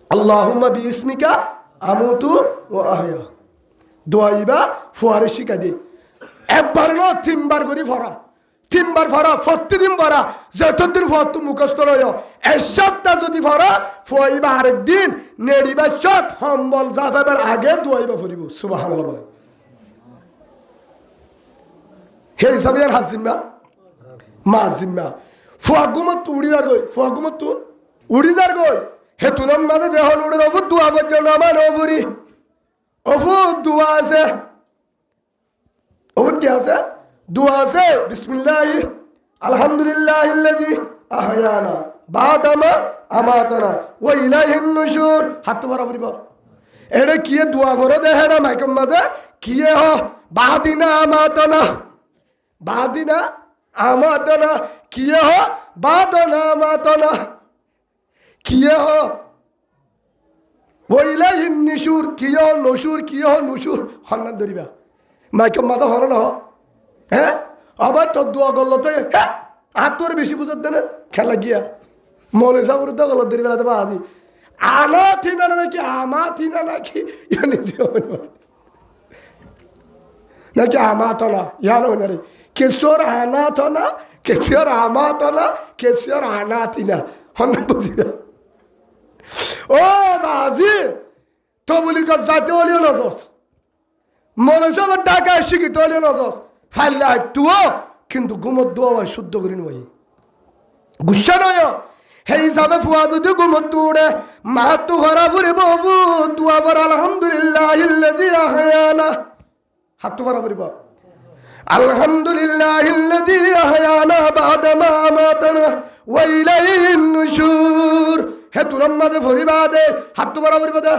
আল্লাহুম্মা বিইসমিকা আমুতু ওয়া আহয়া দোয়াইবা ফুয়ারে শিখা দে একবার না তিনবার করে পড়া তিনবার পড়া প্রতিদিন পড়া যতদিন ফত মুখস্থ রয় এক সপ্তাহ যদি পড়া ফুয়াইবা আরেকদিন নেড়িবা চট সম্বল জাফাবার আগে দোয়াইবা পড়িব সুবহানাল্লাহ বলে হে হিসাবে আর হাজিম্মা মা জিম্মা ফুয়াগুমত উড়ি যার গই হে তুনার মাঝে দেহ উড়ে অফুত দোয়া পর্যন্ত আমার অফুরি অফুত দোয়া আছে অফুত কি আছে দোয়া আছে বিসমিল্লাহি আলহামদুলিল্লাহিল্লাযী আহয়ানা বাদামা আমাতানা ওয়া ইলাইহিন নুশুর হাত ভরা পড়িব এটা কি দোয়া করে দেহে না মাইকম মাঝে কি হ বাদিনা আমাতানা কি হ বাদানা আমাতানা কি হ ওয়া ইলাইহিন নুশুর কি হ নুশুর হন্নান ধরিবা মাইকম মাঝে হর না হ্যাঁ আবার তোর দোয়া করলো তো হ্যাঁ আর তোর বেশি বুঝত না খেলা গিয়া মনে সাবুর তো গলত ধরে বেড়াতে পারি আনা থিনা নাকি আমা থিনা নাকি নাকি আমা তো না ইয়ানো না রে কেশর আনা তো না কেশর আমা তো না কেশর আনা থিনা হন বুঝি ও বাজি তো বলি যাতে হলিও নজস মনে সাবার ডাকা শিখি তো হলিও নজস ফাইলে একটুও কিন্তু ঘুমত দোয়া শুদ্ধ করি নয় গুসা নয় সেই হিসাবে ফুয়া যদি ঘুমত দৌড়ে মা তো ঘরা ফুরে বহু দোয়া বর আলহামদুলিল্লাহিল্লাযী আহয়ানা হাত তো ঘরা ফুরিব আলহামদুলিল্লাহিল্লাযী আহয়ানা বাদামা আমাতানা ওয়া ইলাইহিন নুশুর হে তুরাম মাঝে ফুরিবা দে হাত তো ঘরা ফুরিব দে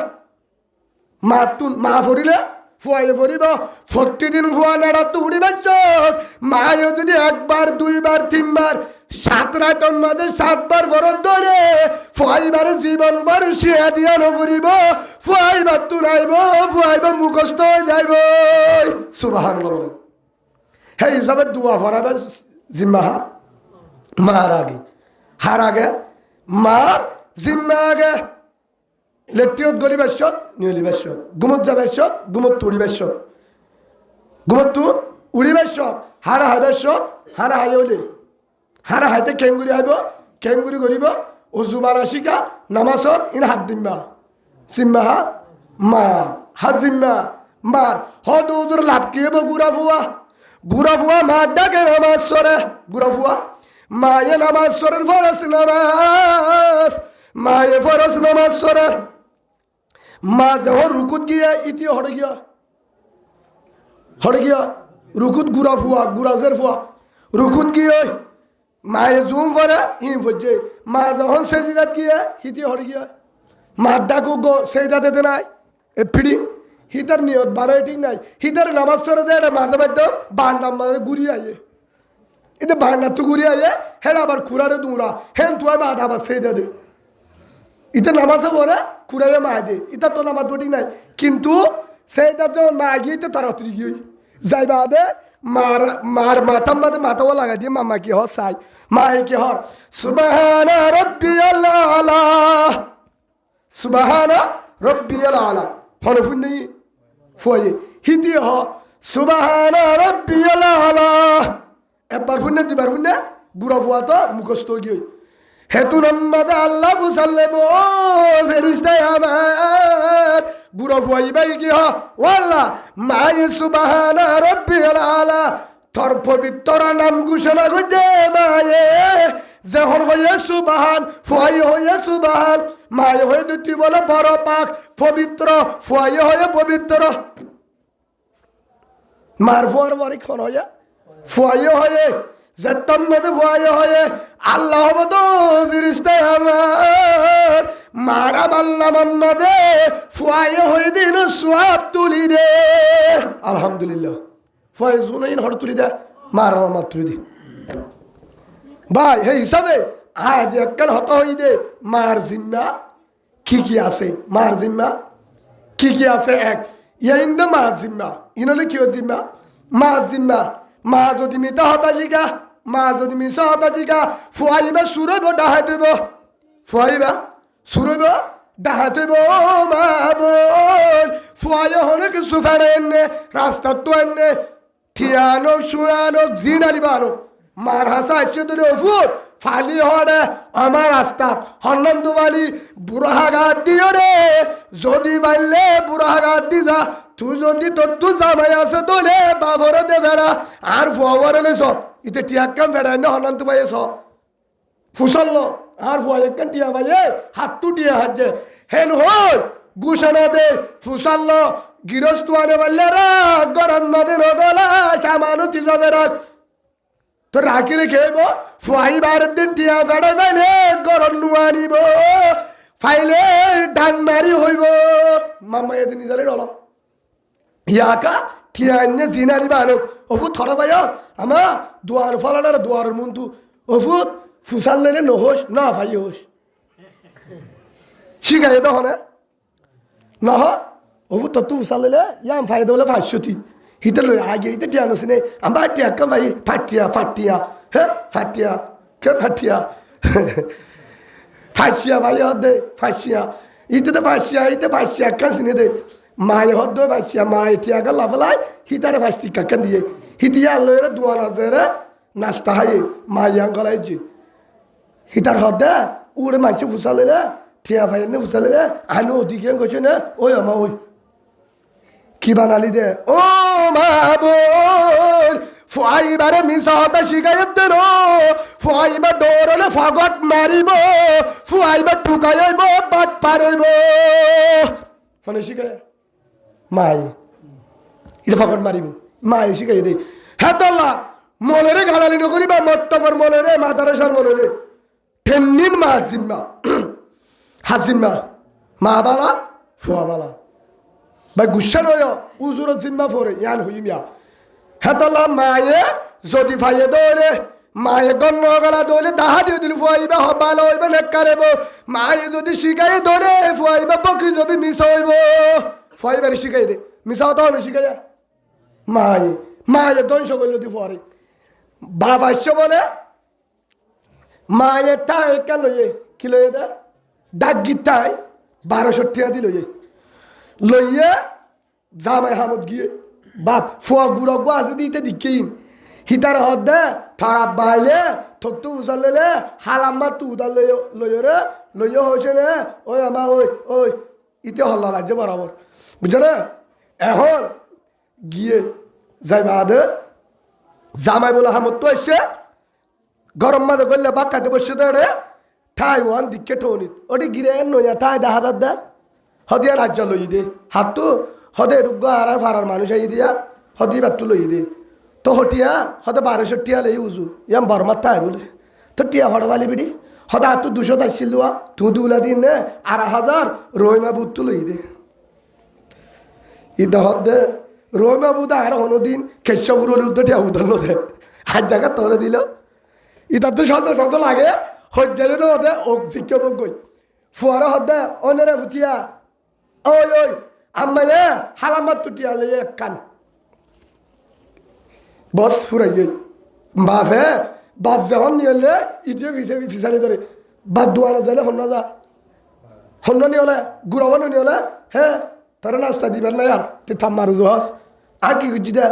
মা ফুরিলে ফুয়াইলে ফুরিব প্রতিদিন ফুয়া নেড়া তো উড়িবার চোখ মায়ে যদি একবার দুইবার তিনবার 7 রাতের মাঝে 7 বার বরদ ধরে ফুয়াইবার জীবন বার শিয়া দিয়া নফুরিব ফুয়াইবার তুনাইব ফুয়াইবার মুখস্থ হয়ে যাইব সুবহানাল্লাহ বলেন সেই হিসাবে দোয়া ফরাবার জিম্মা মার আগে হার আগে মার জিম্মা আগে লেট্টিও গলিবার শট নিয়লিবার শট গুমত যাবার শট গুমত উড়িবার শট গুমত তু উড়িবার শট হারা হাইবার শট হারা হাইলি হারা হাইতে কেঙ্গুরি হাইব কেঙ্গুরি করিব উজুবানা শিকা নামাজত ইন হাত দিম্মা সিম্মা মার হাত জিম্মা মার হদ উদুর লাভ কি হব গুড়া ফুয়া মার ডাকে নামাজ সরে গুড়া ফুয়া মায়ে নামাজ সরের ফরস নামাজ মায়ে ফরস নামাজ সরের মা যখন রুকুত গিয়া ইতি হরে গিয়া রুকুত গুড়াজের ফুয়া রুকুত গিয়ে মায়ে জুম ফরে হি ফজে মা যখন সেজিদাত গিয়া হিতি হরে গিয়া মার ডাকু গো সেজিদাতে দে নাই এ ফিডি হিতার নিয়ত বানাই ঠিক নাই হিতার নামাজ চড়ে দেয় এটা মাঝে মাঝে বান্ডার মাঝে ঘুরি আইয়ে এতে বান্ডার তো ঘুরি আইয়ে হেন আবার খুরারে দুরা হেন তুই বাধা আবার সেজা দে ইটা নামাজে পড়ে কুড়াইয়ে মা দে ইটা তো নামাজ বটি নাই কিন্তু সেইটা তো মা গিয়ে তো তাড়াতাড়ি গিয়ে যাইবা দে মার মাথার মাঝে মাথাও লাগাই দিয়ে মামা কি হর চাই মা কি হর সুবহানা রাব্বিয়াল আলা সুবহানা রাব্বিয়াল আলা হনে ফুন নেই ফয়ে হিতি হ সুবহানা রাব্বিয়াল আলা একবার ফুনে দুবার ফুনে গুড়া ফুয়া তো মুখস্থ গিয়ে হেতু নম্বর আল্লাহ ফুসাল্লেব ফেরিস্তায় আমার বুড়ো ফুয়াইবাই কি ওয়াল্লাহ মায়ে সুবহানা রাব্বিয়াল আলা তোর পবিত্র নাম ঘোষণা করছে মায়ে যখন হয়ে সুবহান ফুয়াই হয়ে সুবহান মায়ে হয়ে দুটি বলে বড় পাক পবিত্র ফুয়াই হয়ে পবিত্র মার ফুয়ার বাড়ি খন হয়ে ফুয়াই হয়ে যেতাম মধ্যে ভয় হয়ে আল্লাহ তো ফিরিস্তায় আমার মারা মাল্লামান মাঝে ফুয়াই হয়ে দিন সোয়াব তুলি দে আলহামদুলিল্লাহ ফুয়াই জুনাইন হর তুলি দে মারা মাত তুলি দে ভাই সেই হিসাবে আজ এককাল হত হই দে মার জিম্মা কি আছে মার জিম্মা কি আছে এক ইয়াইন দে মার জিম্মা ইনলে কি জিম্মা মার জিম্মা মা যদি মিতা হতা জিগা মা যদি মিশা হতা জিগা ফুয়াইবা সুরইব ডাহাই দিব ফুয়াইবা সুরইব ডাহাতে বো মা বোন ফুয়ায় হনে কিছু ফেরেন রাস্তা তো এনে ঠিয়ানো শুনানো জিনারি বানো মার হাসা ইচ্ছে তো ফুট ফালি হরে আমার রাস্তা হন্নন দুবালি বুড়াঘাত দিও রে যদি বাইলে বুড়াঘাত দি যা তুই যদি তোর তু জামাই আছে তো রে বাবরে দে বেড়া আর ফুয়াবরে লেছ ইতে টিয়াক্কাম বেড়ায় না হন্নন তো বাইয়ে ছ ফুসল্লো আর ফুয়া একখান টিয়া বাইয়ে হাত তু টিয়া হাত যে হেন হই গুছানা দে ফুসাল্লো গিরস্ত আনে বললে রা গরম নদী রগলা সামানুতি যাবে রাখ তো রাখিলে খেয়েব ফুয়াইবার দিন টিয়া বেড়ে বাইলে গরম নুয়ানিব ফাইলে ডান মারি হইব মাম্মা এদিন নিজালে ডল ইয়াকা টিয়া এনে জিনারি বানুক অফু থর ভাই আমা দুয়ার ফলানার দুয়ার মুন্তু অফু ফুসাল লেলে নহোস না ভাই হোস শিখাই তখন নহ অফু তত্তু ফুসাল লেলে ইয়াম ফাই দলে ফাঁসতি হিতে লই আগে হিতে টিয়া নসিনে আমরা টিয়া কাম ভাই ফাটিয়া হে ফাটিয়া কে ফাটিয়া ফাঁসিয়া ভাই দে ফাঁসিয়া ইতে ফাঁসিয়া কান সিনে দে মায়ে হদ ফাঁসিয়া মায়ে টিয়া গা লাফলাই হিতারে ফাঁসতি কাকান দিয়ে হিতিয়া লইরে দুয়ার আছে রে নাস্তা হাই মায়ে আঙ্গলাই যে হিতার হদ উড়ে মাইছে ফুসালে রে টিয়া ভাই নে ফুসালে রে আনো ওদিকে গেছে না ওই আমা ওই কি বানালি দে ও মা বোন ফুয়াইবারে মিশা হতা শিকায়ত দে রো ফুয়াইবা দৌড়লে ফাগট মারিব ফুয়াইবা টুকাইব বাট পারইব মানে শিকায় মাই এটা ফাগট মারিব মাই শিকাই দে হেতলা মলেরে গালালি নকরিবা মত্তবর মলেরে মাদারেশার মলেরে ঠেন্নিন মা জিম্মা হাজিম্মা মা বালা ফুয়া বালা ভাই গুসা নয় উজুর জিম্মা ফরে ইয়ান হইমিয়া হেতলা মায়ে যদি ভাইয়ে দৌড়ে মায়ে গণ্য গলা দৌড়ে দাহা দিয়ে দিল ফুয়াইবা হবালা হইবা নেকারেব মায়ে যদি শিখাই দৌড়ে ফুয়াইবা পক্ষী যদি মিশা হইব ফুয়াইবারে শিখাই দে মিশাও তো আমি শিখাই মায়ে ধ্বংস করল দি ফুয়ারে বাবা এসে বলে মায়ে তাই একা লইয়ে কি লইয়ে দে ডাক গীতায় 1200 টাকা দি লইয়ে জামাই হামদ গিয়ে বাপ ফুয়া গুড়া আছে দিতে দিকিন হিতার হদ দে থারা বাইলে থত্তু উসালে হালাম্মা তু উদার লইরে লইয়ে হয়েছে রে ওই আমা ওই ইতে হল্লা লাগছে বরাবর বুঝছো না এখন গিয়ে যাই বাদে জামাই বলে হামদ তো এসে গরম মাঝে করলে বাক্কাতে বসে দে ঠাই ওয়ান দিকে ঠনিত ওটি গিরে নইয়া ঠাই দেখা দে হদিয়া রাজ্য লই দে হাতু হদে রুগ্গ আর ফারার মানুষ আই দিয়া হদি বাতু লই দে তো হটিয়া হদে 1200 টিয়া লই উজু ইয়াম বরমাত তাই বলে তো টিয়া হড়বালি বিড়ি হদা হাতু 200 আসছিল লুয়া তু দুলা দিন নে 8000 রইমা বুতু লই দে ইদা হদে রইমা বুদা আর হনদিন কেশবুরের উদ্দ টিয়া উদল দে আজ জায়গা তোরে দিল ইদা তো শব্দ লাগে হজ্জারে হদে ওক শিক্ষক গই ফুয়ারা হদে অনেরে ফুটিয়া ওই আম্মায়ে হালামাত তুটিয়া লই এক কান বস ফুরাই গই বাপ যখন নিলে ইতে ফিসানি ধরে বাপ দোয়ানা যাইলে হন্না নি হলে গুড়াবানো নি হলে হ্যাঁ তারা নাস্তা দিবেন না আর তুই থাম মারু জহাস আর কি করছি দে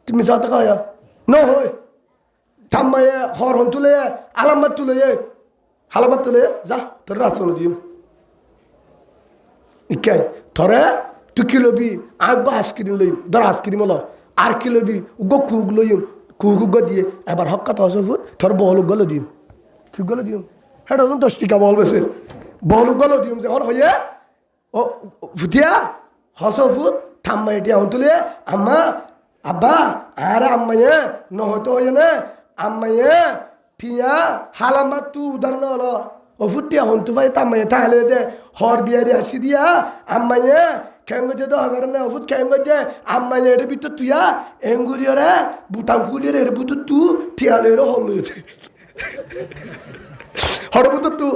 তুমি সাথে কয় ন হই থাম্মায়ে হর হন তুলে আলামাত তুলে হালামাত তুলে যা তোর রাসন দিম ইকাই থরে তুই কি লবি আর বা আইসক্রিম লইম ধর আইসক্রিম হলো আর কি লবি গো কুক লইম কুক দিয়ে এবার হক্কা তো হসফুট থর বহলুক গলো দিম কি গলো দিম হ্যাঁ 10 টাকা বল বেসের বহলুক গলো দিম যখন হইয়ে ও ফুটিয়া হসফুট থাম্মা এটি হন তুলে আম্মা আব্বা আর আম্মায়ে নহতো হইয়ে না আম্মায়ে ঠিয়া হালামাত তু উদাহরণ হলো ও ফুটিয়া হন তু ভাই তাম্মায়ে তাহলে দে হর বিয়া দিয়ে আসি দিয়া আম্মায়ে খেঙ্গো যে তো হবে না ওফুত খেঙ্গো যে আম্মায়ে এর ভিতর তুইয়া এঙ্গুরিয়রে বুটাম ফুলিয়ে এর ভিতর তু ঠিয়ালে হল হয়েছে হর ভিতর তু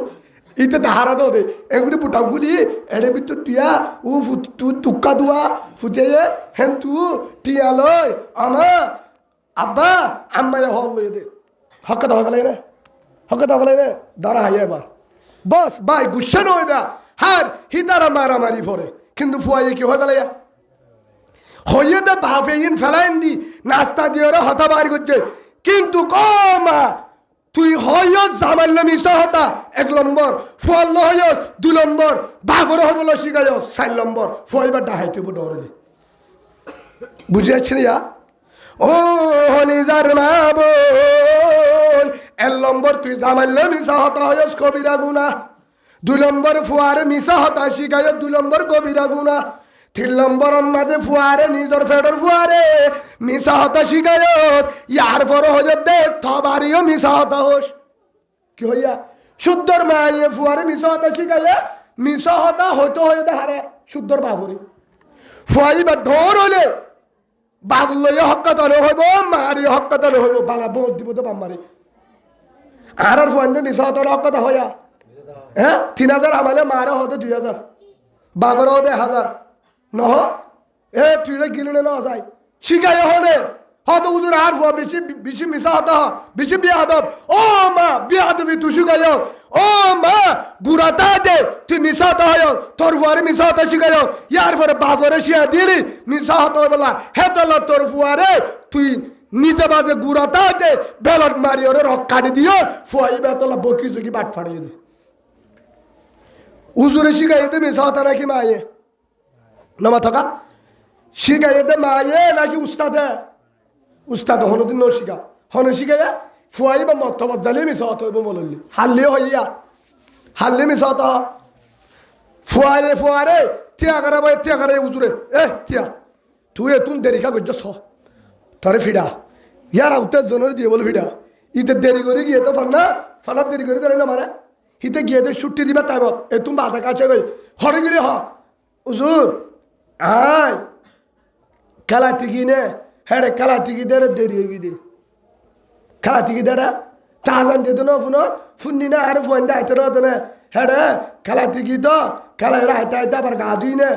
ইতে তাহারা দো দে এগুলি বুটাম ফুলি এর ভিতর তুইয়া ও ফুট তু তুক্কা দুয়া ফুটে হেন তু ঠিয়ালয় আমা আব্বা আম্মায়ে হল লয়ে দে হকত হবে না ধরা হাই এবার বস ভাই গুসা নয় না হার হিতারা মারামারি পরে কিন্তু ফুয়াইয়ে কি হয় ফেলাইয়া হইয়ে তো বাফে ইন ফেলাইন দি নাস্তা দিয়ে ওরা হতা বার করছে কিন্তু কমা তুই হয় জামাইল মিশা হতা 1 নম্বর ফুয়াল হয় 2 নম্বর বাফর হবল শিখাই 4 নম্বর ফুয়াইবার ডাহাইতে ডরলে বুঝে যাচ্ছি না ও হলিজার মা বল 1 নম্বর তুই জামাইল মিশা হতা হয় কবিরা গুনা 2 নম্বর ফুয়ারে মিশা হতা শিখাই 2 নম্বর কবিরা গুনা 3 নম্বর মাঝে ফুয়ারে নিজর ফেডর ফুয়ারে মিশা হতা শিখায় ইয়ার পর হয়ে দে থবারিও মিশা হতা হোস কি হইয়া শুদ্ধর মায়ে ফুয়ারে মিশা হতা শিখায় মিশা হতা হইতো হয়ে দে হারে শুদ্ধর বাবুরি ফুয়াই বা ঢোর হলে বাবুলয়ে হক্কাতানো হইব মারি হক্কাতানো হইব বালা বোধ দিব তো বাম্মারি আর ফুয়ান মিশা হতার হক্কাতা হইয়া হ্যাঁ 3000 আমালে মারা হতে 2000 বাবার হতে 1000 নহ এ তুই গিলে না যায় শিখাই হনে হয়তো উদুর আর হওয়া বেশি বেশি মিশা হতা বেশি বিয়াদব ও মা বিয়াদবি তুই শিখাই ও মা বুড়াতা দে তুই মিশা হতা হয় তোর ফুয়ারে মিশা হতা শিখাই ইয়ার পরে বাবরে শিয়া দিলি মিশা হতা বলা হে তোলা তোর ফুয়ারে তুই নিজে বাজে গুড়াতা দে বেলট মারি ওরে রক কাটি দিও ফুয়াই বেতলা বকি জুকি বাট ফাড়িয়ে দে উজুরে শিখাই দে মিশা হতা নাকি মায়ে নামা থাকা শিখাইতে মায়ে নাকি উস্তাদে উস্তাদ হনদিন ন শিখা হন শিখাইয়া ফুয়াই বা মত বজালে মিশা হত হইব মললি হাল্লে হইয়া হাল্লে মিশা হত ফুয়ারে ফুয়ারে থিয়া করে বই থিয়া করে উজুরে থিয়া তুই তুন দেরিকা গজ্জ ছ তরে ফিডা ইয়ার আউতে জনের দিয়ে বল ফিডা ইতে দেরি করে গিয়ে তো ফান্না দেরি করে ধরে না মারে হিতে গিয়ে তো ছুটি দিবা টাইমত তুমি বাধা কাছে গই হরে গিয়ে উজুর আয় খেলা টিকি নে হ্যাঁ খেলা টিকি দে দেরি হয়ে গিয়ে খেলা টিকি দে চা জানতে তো না ফুননি না আর ফোন দে আইতে রত না হ্যাঁ খেলা টিকি তো খেলা আইতে আইতে আবার গা ধুই না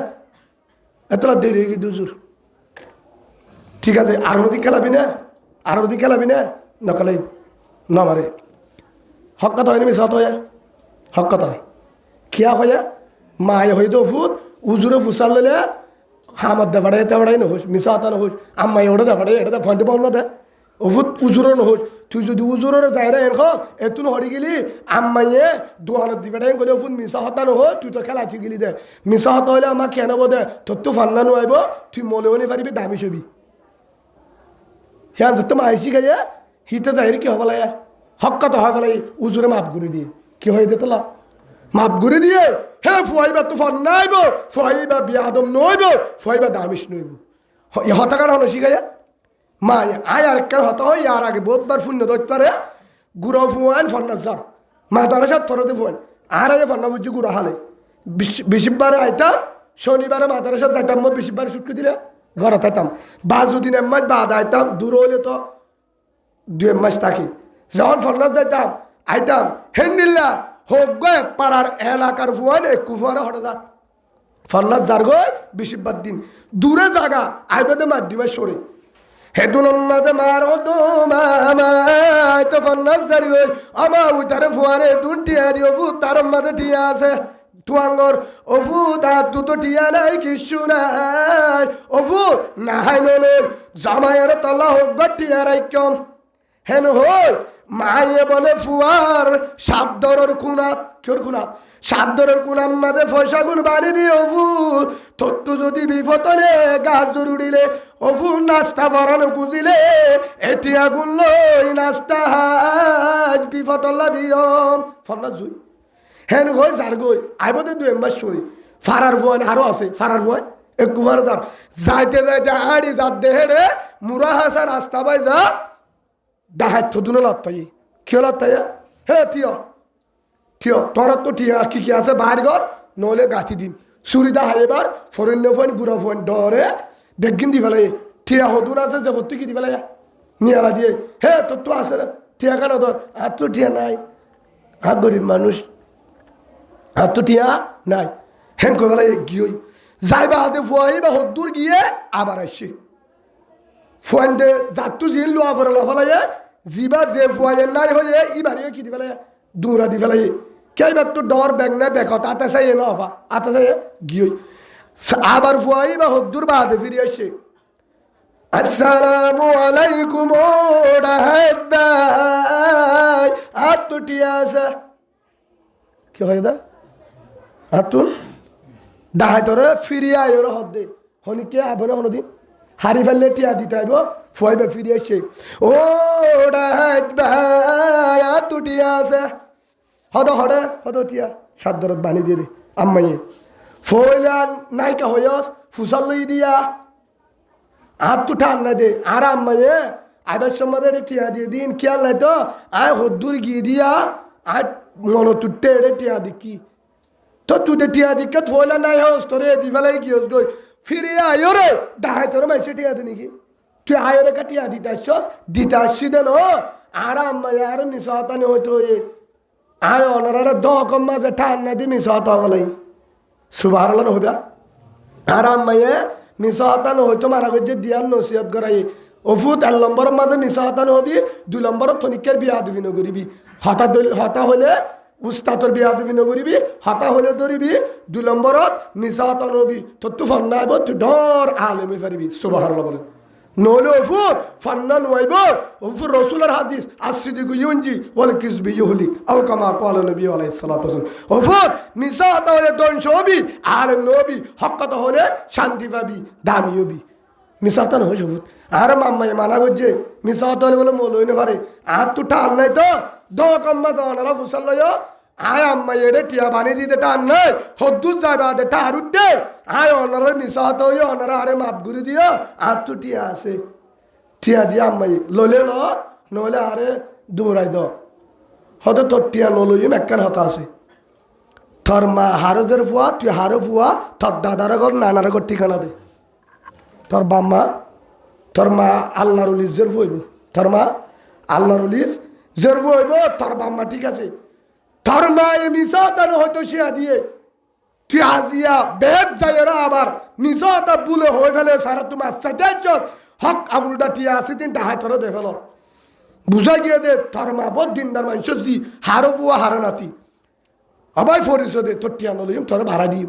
এতলা দেরি হয়ে গিয়ে দুজুর ঠিক আছে আর ওদিক খেলাবি না আর ওদিক খেলাবি না নকলাই না মারে হক কথা হয় না মিস হয়ে হক কথা খিয়া হয়ে মায়ে হইতো ফুট উজুরে ফুসাল লইলে হামার দেখাড়ে তেবাড়াই নহোস মিশা হাতা নহোস আম্মাই ওটা দেখাড়ে এটা ফোনতে পাও না দে ওফুত উজুরও নহোস তুই যদি উজুরের যাই রে এনখ এতুন হরি গেলি আম্মাইয়ে দোকানত দিবেটাই গলে ওফুত মিশা হতা নহো তুই তো খেলা ঠিক গেলি দে মিশা হতা হলে আমাক কেনাব দে তোর তো ফান্না নোয়াইব তুই মলেও নি পারিবি দামি ছবি হ্যাঁ যত মাইসি গাইয়ে হিতে যাই কি হব লাগে হক্কা তো হয় ফেলাই উজুরে মাপ করে দিয়ে কি হয়ে দে তোলা মাপ করে দিয়ে হে ফুয়াইবা তো ফান্নাইব ফুয়াইবা বিয়াদম নইব ফুয়াইবা দামিস নইব এ হতাকার হলো শিখাইয়া মা আয় আরেকবার হতা হয় আর আগে বহুতবার শূন্য দৈত্যারে গুড়ো ফুয়ান ফন্নাস যার মা তারা সাত থরতে ফুয়ান আর আগে ফন্না বুঝছি গুড়া হালে বেশিবারে আইতাম শনিবারে মা তারা সাথে যাইতাম মই বেশিবারে ছুটকে দিলে ঘরে থাকতাম বাজুদিন এমাস বাদ আইতাম দূর হইলে তো 2 মাস থাকি যখন ফন্নাস যাইতাম আইতাম হেন্ডিল্লা হোক গয় পাড়ার এলাকার ফুয়ান একটু ফুয়ারে হঠাৎ যাক ফন্নাস যার গয় বেশিবার দিন দূরে জায়গা আইবাদে মাধ্যমে সরে হেদুন মাঝে মার হতো মামাই তো ফন্নাস যার গয় আমা উইটারে ফুয়ারে দুন টিয়া দিও ফু তার মাঝে টিয়া আছে তুয়াঙ্গর ওফু তু তো টিয়া নাই কিছু নাই ওফু নাহাই নলে জামাইয়ের তলা হোক গা টিয়া রাইকম হেন হই মায়ে বলে ফুয়ার সাবদরের কুনাত কেউ কুনাত সাবদরের কুনার মাঝে পয়সা গুণ বাড়ি দিয়ে ওফু তত্তু যদি বিপদলে গাছ জরুরিলে ওফু নাস্তা ভরানো গুজিলে এটিয়া গুণ লই নাস্তা হাজ বিপদল্লা দিও ফন্না জুই হেন গই যার গই আইবদে 2 মাস সই ফারার ভুয়ান আরো আছে ফারার ভুয়ান একটু ফারা তার যাইতে যাইতে আড়ি যাত দেহে রে মুরা হাসা রাস্তা বাই যা ডাহাত থুদুনো লত্তাই কিয় লত্তাই হে থিয় থিয় তোর তো ঠিয়া কি আছে বাইর ঘর নলে গাঁথি দিম চুরিদা হাইবার ফরেন্য ফোন গুড়া ফোন ডরে বেগিন দি ফেলাই ঠিয়া হদুন আছে যে ভর্তি কি দি ফেলাই নিয়ালা দিয়ে হে তোর তো আছে রে ঠিয়া কেন তোর আর তো ঠিয়া নাই আর গরিব মানুষ আর তো টিয়া নাই হেন কবেলায় গিয়ে যাইবা হাতে ফুয়াই বা হদ্দুর গিয়ে আবার আসছে ফুয়াইতে যাত্তু জিল লোয়া করে লাফালাই জিবা যে ফুয়াইয়ের নাই হয়ে ই বাড়িও কি দি ফেলাই দৌড়া দি ফেলাই কেইবার তো ডর ব্যাং না দেখো তাতে চাই না হফা আতে চাই গিয়ে আবার ফুয়াই বা হদ্দুর বাদে ফিরে আসে আসসালামু আলাইকুম ও ডাহাত ভাই হাত তুটিয়া আছে কি হয় দা হাতুন ডাহাতরে ফিরিয়ে আয় ওরা হদ্দে হনিকে আবনে হনদিন হারি ফেললে টিয়া দিতে আইব ফুয়াইবে ফিরে আসে ও ডাহাত ভাই হাত তুটিয়া আছে হদ হরে হদ টিয়া সাদরত বানি দিয়ে দে আম্মাইয়ে ফইলা নাইকা হইস ফুসাল লই দিয়া হাত তো টান না দে আর আম্মাইয়ে আবার সময় টিয়া দিয়ে দিন খেয়াল নাই তো আয় হদ্দুর গিয়ে দিয়া আর মন তুটে এড়ে টিয়া দিকি তো তুই টিয়া দিকে ফইলা নাই হস তোরে দি ফেলাই গিয়ে গই ফিরে আয়ো রে ডাহাই তোর মাইসে টিয়া দে নাকি তুই আয়ো রে টিয়া দিতে আসছস দিতে আসছি দেন আর আম্মাইয়ে আর মিশাতানি হইতো আয় অনারা দকম মাঝে টান না দি মিশাতা বলাই সুবহানাল্লাহ হইবা আর আম্মাইয়ে মিশাতান হইতো মারা গজ্জে দিয়ান নসিহত করাই ওফুত 1 নম্বরের মাঝে মিশাতান হবি 2 নম্বরের থনিকের বিয়া দিবি নগরিবি হতা হলে উস্তাদর বিয়া দিবি নগরিবি হতা হলে ধরিবি 2 নম্বরত মিশাতান হবি তো তু ফন্নাইব তু ডর আলেমি পারিবি সুবহানাল্লাহ বলে নলে ওফুত ফান্নান ওয়াইব ওফুর রাসূলের হাদিস আসিদিকু ইউনজি ওয়াল কিসবি ইহলিক আও কামা ক্বালা নবী আলাইহিস সালাতু ওয়াসালাম ওফুত মিশাত হলে ধ্বংস হবি আলেম নবী হকত হলে শান্তি পাবি দামি হবি মিশাতান হয় ওফুত আর মাম্মাই মানা গজ্জে মিশাত হলে বলে মলইনে পারে আর তো টান নাই তো দকম্মা দনারা ফুসাল্লায় আয় আম্মাই এড়ে টিয়া বানি দিতে টান নাই হদ্দুর যাবা দে টার উঠে আয় অনারা মিশাত হই অনারা আরে মাপ গুরি দিও আর তো টিয়া আছে টিয়া দিয়া আম্মাই ললে ল নলে আরে দৌড়াই দ হয়তো তোর টিয়া নলইম একখান হতা আছে তোর মা হারজের ফুয়া তুই হারো ফুয়া তোর দাদার ঘর নানার ঘর ঠিকানা দে তোর বাম্মা তোর মা আল্লাহর উলিজের ফুইব তোর মা আল্লাহর উলিজ জের ফুইব তোর বাম্মা ঠিক আছে তোর মা মিশাতান হয়তো শিয়া দিয়ে তুই আজিয়া বেদ যাইরা আবার মিশাতা বুলে হয়ে ফেলে সারা তোমার সাথে হক আবুলটা টিয়া আছে দিন ডাহাই তোর দে ফেল বুঝাই গিয়ে দে তোর মা বহুত দিনদার মানুষ জি হারো ফুয়া হারো নাতি আবার ফরিস দে তোর টিয়া নলিম তোর ভাড়া দিও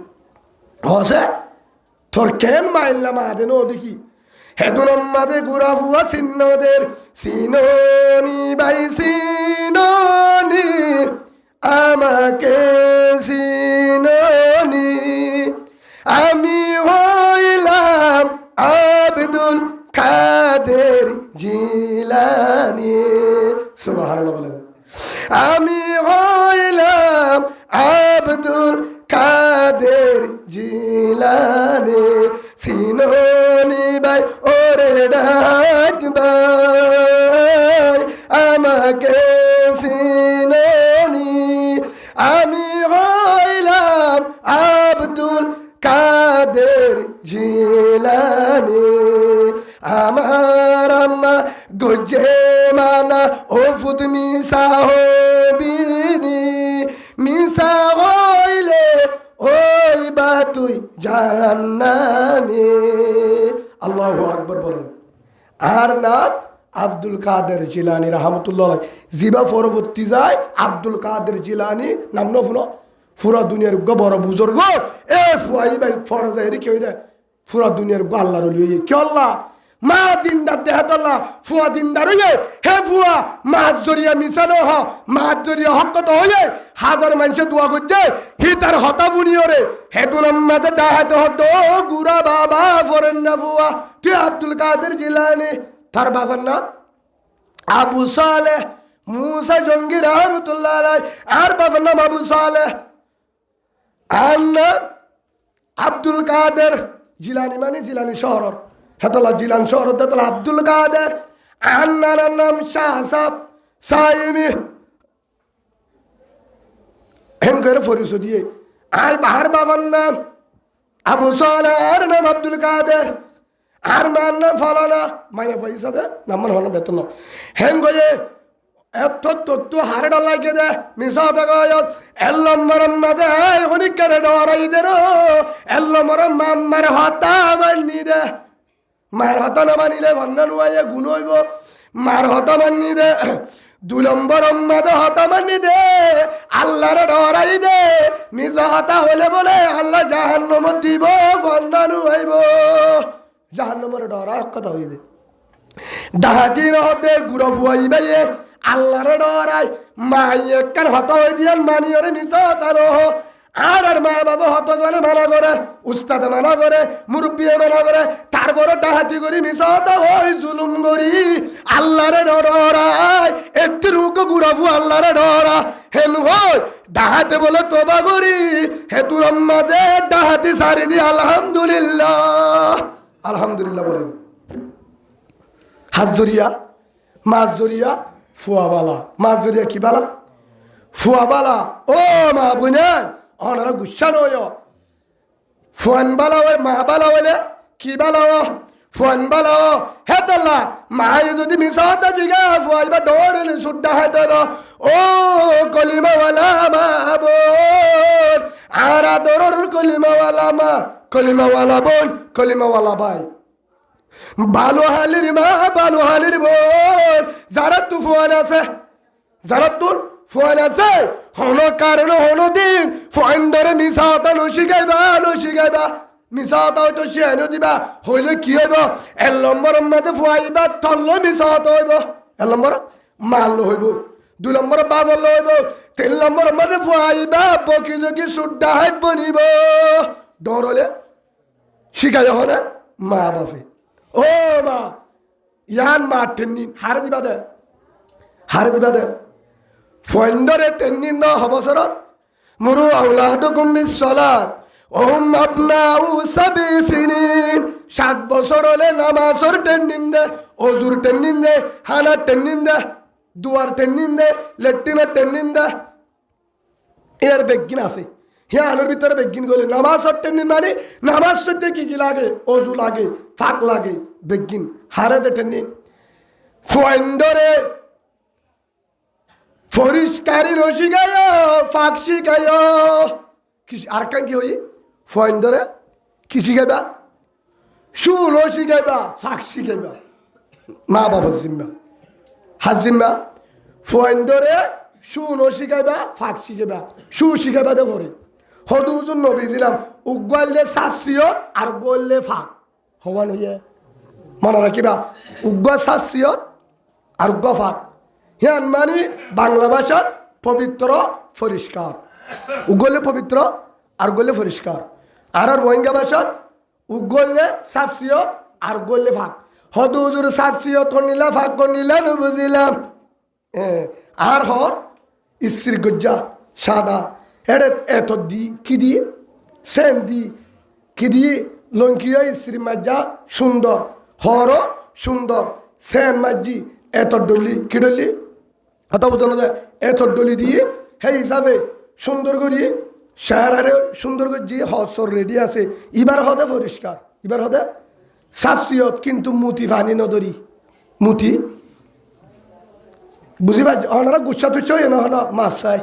হসে তোর কেন মাইল্লা মা দে নো দেখি হেদুন মাঝে গুড়া ফুয়া চিহ্নদের সিনোনি বাই সিনোনি আমাকে সিনোনি আমি হইলাম আব্দুল কাদের জিলানি সুবহানাল্লাহ বলেন আমি হইলাম আব্দুল কাদের জিলানি সিনোনি বাই ওরে ডাক ভাই আমাকে সিনোনি আমি হইলাম আব্দুল কাদের জিলানি আমার আম্মা গজে মানা ও ফুদ মিশা হবিনি মিশা হইলে ওই বা তুই জাহান্নামে আল্লাহু আকবার বলেন আর নাম আব্দুল কাদের জিলানি রহমতুল্লাহ জিবা পরবর্তী যায় আব্দুল কাদের জিলানি নাম নফুনো পুরা দুনিয়ার বড় বুজুর্গ এ ফুয়াই ভাই ফরজ এরি কি হইদে পুরা দুনিয়ার আল্লাহর ওলি কি আল্লাহ মা দিনদার দেহাতল্লাহ ফুয়া দিনদার হইয়ে হে ফুয়া মাছ জরিয়া মিশানো হ মাছ জরিয়া হকত হইয়ে হাজার মানুষে দোয়া করছে হি তার হতা বুনিয়রে হে দুলাম্মাদের ডাহাতে হত গুড়া বাবা ফরেন না ফুয়া তুই আব্দুল কাদের জিলানি তার বাবার নাম আবু সালেহ মুসা জঙ্গি রহমতুল্লাহ আলাইহি আর বাবার নাম আবু সালেহ আর নাম আব্দুল কাদের জিলানি মানে জিলানি শহর হেতলা জিলান শহর হেতলা আব্দুল কাদের আর নানার নাম শাহ সাহেব সাইমি হেন করে পরিচয় দিয়ে আর বাহার বাবার নাম আবু সালেহ আর নাম আব্দুল কাদের আর মার নাম ফলানা মাইয়া পয়সা দে নাম্বার হলো বেতন হেন গয়ে এত তত্ত্ব হারডা লাগে দে মিশা দাগায়ত এল্লমর মাদে হনি করে ডরাই দে রো এল্লমর মাম্মার হতা মানি দে মার হতা না মানিলে ভন্না নুয়াইয়ে গুণ হইব মার হতা মানি দে দুই নম্বর উম্মাদ হতা মানি দে আল্লাহর ডরাই দে মিজা হতা হলে বলে আল্লাহ জাহান্নাম দিব ফন্দানু হইব জাহান্নামের ডরা কথা হই দে ডাহাতি নহতে গুড় ফুয়াইবে আল্লাহর ডরাই মাই একখান হত হই দিয়ান মানিয়রে মিজা হতা নহ আর মা বাবা হত জনে মানা করে উস্তাদ মানা করে মুরব্বিয়ে মানা করে তারপরে ডাহাতি করি মিশাতা হই জুলুম করি আল্লাহরে ডরাই একটি রুক গুড়াবু আল্লাহরে ডরা হেন হই ডাহাতে বলে তোবা করি হে তুর মাঝে ডাহাতি সারি দি আলহামদুলিল্লাহ আলহামদুলিল্লাহ বলেন হাত জরিয়া মাছ জরিয়া ফুয়াবালা মাছ জরিয়া কি বালা ফুয়াবালা ও মা বুঝেন অনারা গুসা নয় ফোন বালা হয় মা বালা হইলে কি বালা ফোন বালা হে দল্লা মায়ে যদি মিশাতা জিগা ফুয়াইবা ডরে সুড্ডা হয় তব ও কলিমাওয়ালা মা বোন আরা দরর কলিমাওয়ালা মা কলিমাওয়ালা বোন কলিমাওয়ালা ভাই ভালো হালির মা ভালো হালির বোন যারা তু ফোন আছে যারা তোর ফোন আছে হন কারণ হন দিন ফোন ধরে মিশাতা শিখাইবা মিশাতা হয়তো শিয়ানো দিবা হইলে কি হইব এক নম্বর মাঝে ফুয়াইবা তল্ল মিশাতা হইব এক নম্বর মারলো হইব দুই নম্বর বাবল হইব তিন নম্বর মাঝে ফুয়াইবা বকি জকি সুড্ডা হাইট বনিব ডর হলে শিখাই হনে মা বাপে ও মা ইয়ান মা টেন্নি হারে দিবা দে ফন্দরে তেন্নিন দ হবসরত মুরু আওলাদুকুম বিসসালাত ওহুম আবনাউ সাবি সিনিন 7 বছর হলে নামাজর টেন্নিন দে ওজুর টেন্নিন দে হানা টেন্নিন দে দুয়ার টেন্নিন দে লেট্রিনের টেন্নিন দে এর বেগিন আছে হ্যাঁ আলোর ভিতরে বেগিন গলে নামাজর টেন্নিন মানে নামাজ পড়তে কি লাগে অজু লাগে ফাক লাগে বেগিন হারে দে টেন্নিন ফন্দরে পরিষ্কারী রসি গায় ফাঁকসি গায় আর কান কি হই ফোন ধরে কি শিখাইবা শুন শিখাইবা ফাঁকসি গাইবা মা বাবার জিম্মা হাজিম্মা ফোন ধরে শুন শিখাইবা ফাঁকসি গাইবা শিখাইবা দে ভরে হদুজন নবী দিলাম উগলে শাস্ত্রীয় আর গললে ফাঁক হওয়ান হইয়া মনে রাখিবা উগ্র শাস্ত্রীয় আর উগ্র ফাঁক হ্যাঁ মানে বাংলা ভাষার পবিত্র পরিষ্কার উগলে পবিত্র আর গলে পরিষ্কার আর রোহিঙ্গা ভাষার উগলে শাস্ত্রীয় আর গলে ফাঁক হদুজুর শাস্ত্রীয় নিলা ফাঁক নিলা বুঝিলাম আর হর ইস্ত্রি গজ্জা সাদা এড়ে এত দি কি দিয়ে সেন দি কি দিয়ে লঙ্কিয়া ইস্ত্রি মাজা সুন্দর হর সুন্দর সেন মাজি এত ডলি কি ডলি কথা বোঝানো যায় এত ডলি দিয়ে হে হিসাবে সুন্দর করি শাহরারে সুন্দর করে যে হসর রেডি আছে এবার হদে পরিষ্কার এবার হদে শাস্ত্রীয়ত কিন্তু মুতি পানি নদরি মুতি বুঝি পারছি ওনারা গুচ্ছা তুচ্ছ হন মাছ চাই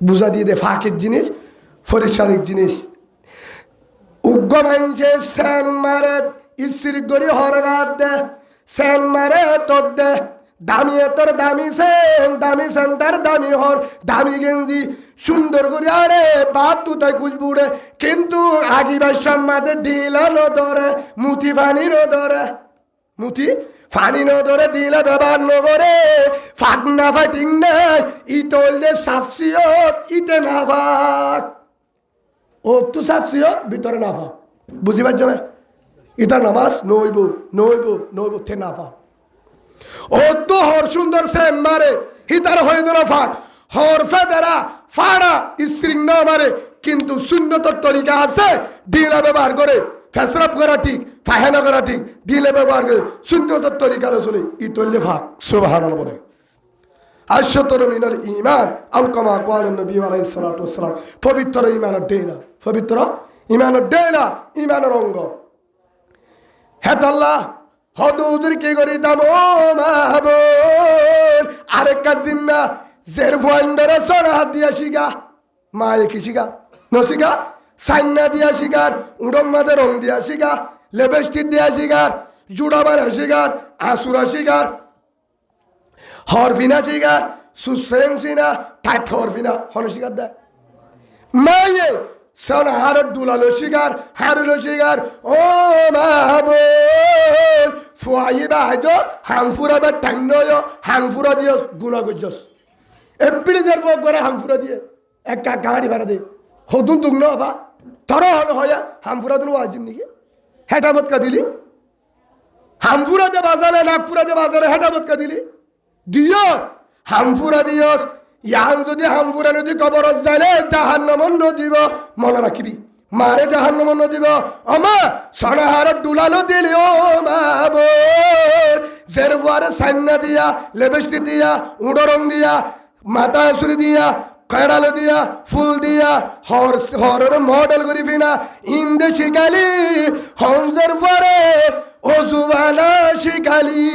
বুঝা দিয়ে দে ফাঁকের জিনিস পরিষ্কারের জিনিস উগ্র মাইনছে স্যান মারে ইস্ত্রি গড়ি হরগাত দে স্যান মারে তোর দে দামি তোর দামি সেন্টার দামি হর দামি গেঞ্জি সুন্দর করে আরে বাদ তু তাই কুচবুড়ে কিন্তু আগিবার মাঝে ঢিলা নদরে মুথি ফানি নদরে মুথি ফানি নদরে ঢিলা ব্যবহার নগরে ফাঁক না ফাটিং নাই ইতলে শাস্ত্রীয়ত ইতে না ফাঁক ও তু শাস্ত্রীয়ত ভিতরে না ফাঁক বুঝিবার জন্য ইতার নামাজ নইব থে না ফাঁক ও তো হর সুন্দর সেন মারে হিতার হয়ে ধরা ফাঁক হর ফেদারা ফাড়া স্ত্রিং না মারে কিন্তু শূন্যত তরিকা আছে ঢিলা ব্যবহার করে ফেসরাপ করা ঠিক ফাহেনা করা ঠিক ঢিলে ব্যবহার করে শূন্যত তরিকা রসুলে ই তল্লে ফাঁক সুবহানাল্লাহ বলে আশতর মিনাল ঈমান আও কামা ক্বালা নবী আলাইহিস সালাতু ওয়াস সালাম পবিত্র ঈমানের ডেলা পবিত্র ঈমানের ডেলা ঈমানের অঙ্গ হে আল্লাহ হদুদের কি করি দাম ও মাহবুব আরেক জিম্মা জের ফুয়ান্ডারে সর হাত দিয়া শিগা মায়ে কি শিগা নশিগা সাইন্না দিয়া শিগার উড়ম মাঝে রং দিয়া শিগা লেবেস্টিক দিয়া শিগার জুড়া বানা শিগার আসুরা শিগার হরফিনা শিকার সুসেন সিনা ঠাট হরফিনা হন শিকার দেয় মায়ে সন হার দুলালো শিকার হারুলো শিকার ও মা বোন ফুয়াই বাহাজ হাংফুরা বা টাঙ্গয় হাংফুরা দিয়ে গুণা গজ্জস এপিড়ি যার ফোক করে হাংফুরা দিয়ে এক গাড়ি ভাড়া দিয়ে হতুন তুক না তর হন হয়া হামফুরা দিন ওয়াজিব নাকি হেটামত কা দিলি হামফুরা দে বাজারে নাগপুরা দে বাজারে হেটামত কা দিলি দিও হামফুরা দিয়স ইয়ান যদি হামফুরা নদী কবর যাইলে জাহান্নাম নদীব মনে রাখিবি মারে জাহান্নাম নদীব আমা সনাহার দুলালো দিলি ও মা বোন জেরওয়ারে সান্না দিয়া লেবেস্তি দিয়া উড়রং দিয়া মাথা সুরি দিয়া কড়ালো দিয়া ফুল দিয়া হরের মডেল করি ফিনা ইন্দে শিখালি হংসের পরে অজুবানা শিখালি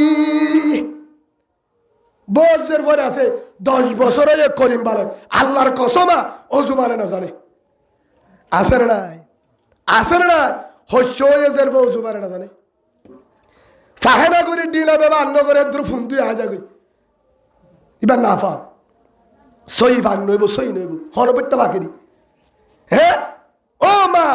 বছর পরে আছে 10 বছরে করিম বলেন আল্লাহর কসমা অজুবানে না জানে আসের নাই আসের না হস্য হয়েছে অজুবানে না জানে ফাহেনা করে ডিলা বেবা আন্ন করে দ্রু ফুন দুই হাজা গই এবার না ফা সই ভাগ নইব সই নইব হরবত্য বাকি হ্যাঁ ও মা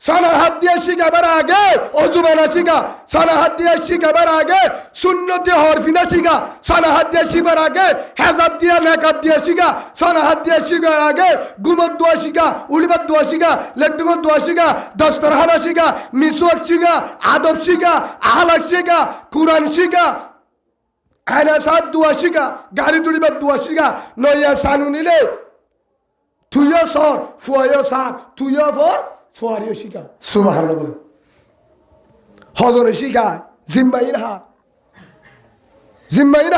সানা হাত দিয়ে শিখাবার আগে অজুবানা শিখা সানা হাত দিয়ে শিখাবার আগে সুন্নতি হরফিনা শিখা সানা হাত দিয়ে শিখার আগে হেজাব দিয়া মেকআপ দিয়ে শিখা সানা হাত দিয়ে শিখার আগে গুমত দোয়া শিখা উলিবাদ দোয়া শিখা লেট্টুকত দোয়া শিখা দস্তরখানা শিখা মিসওয়াক শিখা আদব শিখা আহলাক শিখা কুরআন শিখা আয়না সাত দোয়া শিখা গাড়ি তুলিবার দোয়া শিখা নইয়া সানু নিলে তুইও সর ফুয়াইও সার তুইও ফর ফুয়ারিও শিখা সুবহানাল্লাহ বলে হজরে শিখায় জিম্মাইন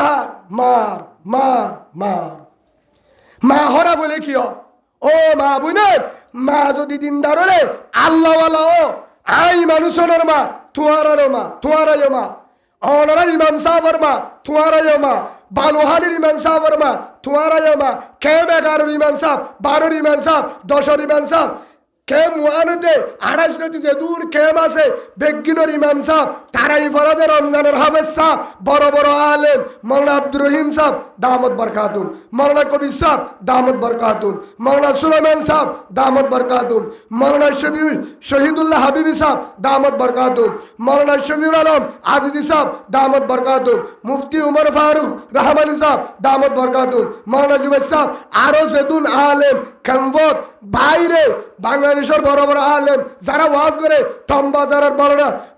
হার মার মার মার মা হরা বলে কি ও মা বুনের মা যদি দিনদার রে আল্লাহওয়ালা ও আই মানুষের মা তুয়ারারও মা তুয়ারাইও মা অনরা ইমাম সাহেবের মা তুয়ারাইও মা বালুহালির ইমাম সাহেবের মা তুয়ারাইও মা কেম 11 ইমাম সাহেব 12 ইমাম সাহেব 10 ইমাম সাহেব কেম ওয়ানুতে 28 নদী যে দূর কেম আছে বেগিনোর ইমাম সাহেব তারাই ফরাদের রমজানের হাফেজ সাহেব বড় বড় আলেম মৌলানা আব্দুর রহিম সাহেব দামত বরকাতুন মৌলানা কবির সাহেব দামত বরকাতুন মৌলানা সুলাইমান সাহেব দামত বরকাতুন মৌলানা শহীদুল্লাহ হাবিবি সাহেব দামত বরকাতুন মৌলানা শফিউল আলম আবিদি সাহেব দামত বরকাতুন মুফতি উমর ফারুক রহমানি সাহেব দামত বরকাতুন মৌলানা জুবেদ সাহেব আরো যেদুন আলেম খেমবত বাইরে বাংলাদেশের বড় বড় আলেম যারা ওয়াজ করে টমবাজারের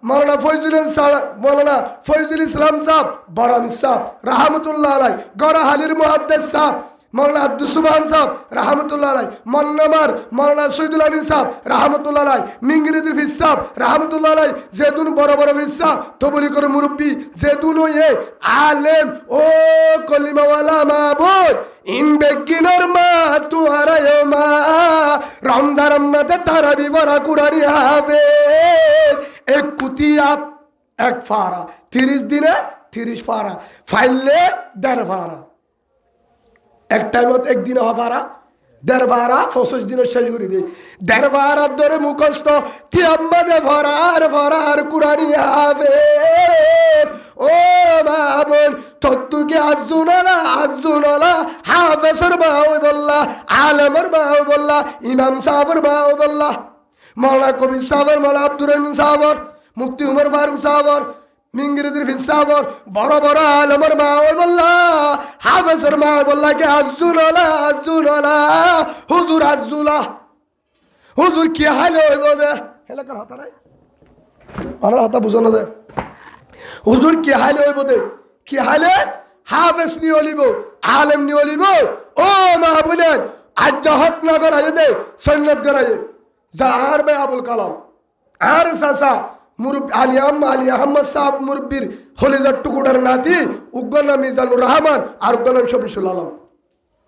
মৌলানা ফয়জুল ইসলাম সাহেব বরামি সাহেব রাহমাতুল্লাহ আলাই গড়াহালির মুহাদ্দিস সাহেব মৌলানা আব্দুল সুবহান সাহেব রাহমাতুল্লাহ আলাই মন্নামার মৌলানা শহীদুল আমিন সাহেব রাহমাতুল্লাহ আলাই মিঙ্গিরিদির ফিস সাহেব রাহমাতুল্লাহ আলাই যেদুন বড় বড় ফিস সাহেব তবলি করে মুরব্বী যেদুন এ আলেম ও কলিমাওয়ালা মাবুদ ইন বেগিনর মা তুয়ারায় মা রমজান মধ্যে তারাবি বড়া কুরানি হবে এক কুতিয়াত এক ফারা 30 দিনে 30 ফারা ফাইলে 1.5 ফারা এক টাইমত একদিনে হফারা 1.5 ফারা 25 দিনের শেষ করে দিই 1.5 ফারার ধরে মুখস্থ তিয়াম্মাদে ফরার কুরানি হবে ও মা বোন তত্তুকে আজুনালা হাফেজর মাও বল্লা আলেমর মাও বল্লা ইমাম সাহেবের মাও বল্লা মৌলানা কবির সাহেবের মৌলানা আব্দুর রহিম সাহেবের মুফতি উমর ফারুক সাহেবের মিঙ্গিরিদির ফিস সাহেবের বড় বড় আলেমর মাও বল্লা হাফেজর মাও বল্লা কে আজুনালা হুজুর কি হালে হইব দে এলাকার হতা নাই আমার হতা বুঝানো দে হুজুর কি হালে হইব দে কি হালে হাফেজ নিয়ে লিব আলেম নিয়ে লিব ও মাহবুবেন আজ জহত না করাই দে সন্ন্যত করাই যা আর বে আবুল কালাম আর সাসা মুরব্বী আলী আহমদ সাহেব মুরব্বীর হলিজার টুকুটার নাতি উগ্গনা মিজানুর রহমান আর উগ্গনাম শফিউল আলম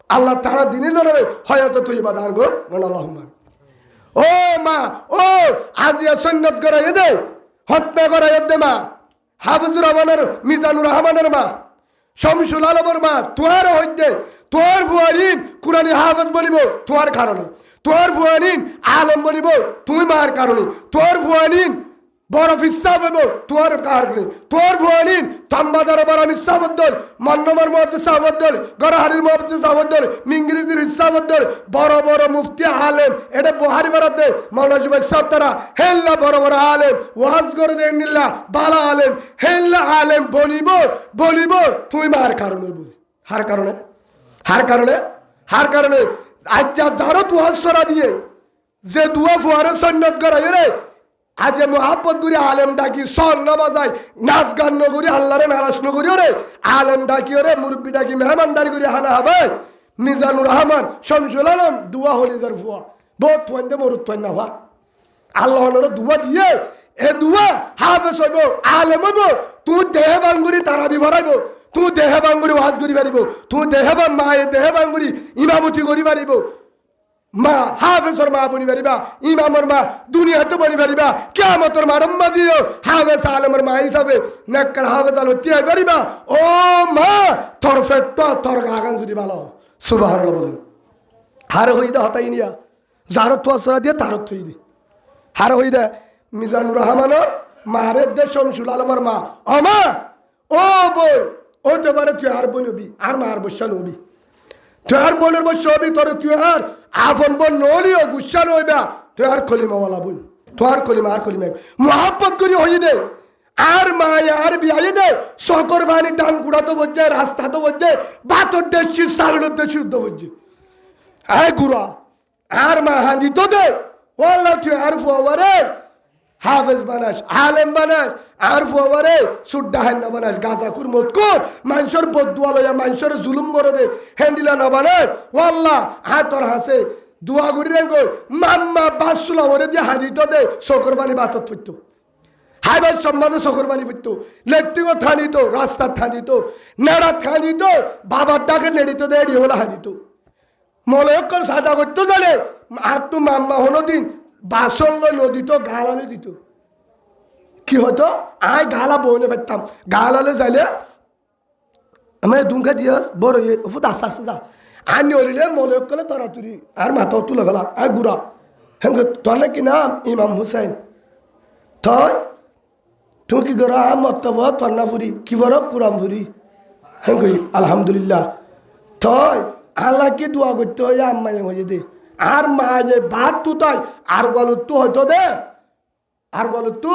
আল্লাহ তারা দিনই লড়াবে হয়ত তুই বা দান গো আল্লাহুম্মা ও মা ও আজিয়া সন্ন্যত করাই দে হত্যা করাই দে মা হাফিজুর রহমানের মিজানুর রহমানের মা শমসুল আলমের মা তোয়ার হইতে তোর ফুয়ারিন কুরআনি হাফেজ বলিব তোর কারণে তোর ফুয়ারিন আলম বলিব তুই মার কারণে তোর ফুয়ারিন বরফ ইসাব হইব তোর কার তোর ভুয়ানিন তাম্বাদার বরম ইসাবদ্দল মন্নমর মধ্যে সাবদ্দল গরহারির মধ্যে সাবদ্দল মিঙ্গিরির ইসাবদ্দল বড় বড় মুফতি আলেম এটা বহারি বারাতে মনোজুব সব তারা হেল্লা বড় বড় আলেম ওয়াজ করে দেন নিল্লা বালা আলেম হেল্লা আলেম বলিব তুই মার কারণে বলি হার কারণে আজ যারো তুয়ার সরা দিয়ে যে দুয়া ফুয়ারে সন্ন্যত করাই রে আজ মোহাব্বত করি আলেম ডাকি স্বর্ণ বাজাই নাচ গান নগরী আল্লাহরে নারাজ নগরী রে আলেম ডাকি রে মুরব্বী ডাকি মেহমানদারি করি হানা হবে মিজানুর রহমান শমসুল আলম দুয়া হলিজার ফুয়া বহুত ফন্দে মরুত ফন না আল্লাহ দুয়া দিয়ে এ দুয়া হাফেজ হইব আলেম হইব তুই দেহে বাঙ্গুরি তারাবি ভরাইব তুই দেহে বাঙ্গুরি ওয়াজ করি পারিব তুই দেহে বা মায়ে দেহে বাঙ্গুরি ইমামতি করি পারিব মা হাফেজর মা বনি পারিবা ইমামর মা দুনিয়াতে বনি পারিবা কিয়ামতের মারম্মা দিও হাফেজ আলমের মা হিসাবে নেককার হাফেজ আল তিয়াই পারিবা ও মা তোর ফেটটা তোর গাগান যদি ভালো সুবহানাল্লাহ বলেন হার হই দা হতাই নিয়া জারত তোসরা দিয়ে তারত হই দি হার হই দা মিজানুর রহমানের মারে দে শমসুল আলমের মা ও মা ও বই ও জবারে তুই আর বনবি আর মার বসা নবি তুই আর বোনের বসে হবি তোর তুই আর আফন বোন নলিও গুসা নইবা তুই আর খলিমাওয়ালা বোন তুই আর খলিমা মোহাব্বত করি হই দে আর মায় আর বিয়াই দে সকর বাণী ডাং কুড়া তো বলছে রাস্তা তো বলছে বাতর দেশি সারুর দেশি উদ্ধ বলছে আয় গুড়া আর মা হাঁদি তো দে ওল্লা তুই আর ফুয়ারে হাফেজ বানাস আলেম বানাস আর ফুয়ারে সুড্ডা না বানাস গাজাকুর মতকুর মানুষের বদুয়া লইয়া মানুষের জুলুম করে দে হ্যান্ডিলা না বানাস ওয়াল্লা হাতর হাসে দুয়া করি রেঙ্গ মাম্মা বাসুলা ওরে দিয়ে হাঁদি তো দে শকর বাণী বাতত ফুটতো হাইবার সম্মানে শকর বাণী ফুটতো লেট্রিংও থানিত রাস্তা থানিত নেড়া থানিত বাবার ডাকে নেড়িত দে এড়িয়ে বলে হাঁদিত মনে কল সাদা করতো জানে আর তো মাম্মা হলো দিন বাসন নদীত গালালে দিত কি হতো আয় গালা বইনে পারতাম গালালে যাইলে আমি দুঙ্কা দিয়ে বড় আস্তে আস্তে যা আর নিলে মনে করলে তরাতুরি আর মাথাও তুলে ফেলা আর গুড়া হ্যাঁ তোর কি নাম ইমাম হুসাইন তুমি কি করো মতব তন্না ফুরি কি বড় কুরাম ফুরি হ্যাঁ কই আলহামদুলিল্লাহ আল্লাহ কি দোয়া করতে হয় আম্মাই হয়ে দে আর মায়ে ভাত তু তাই আর গলত তু হয়তো দে আর গলত তু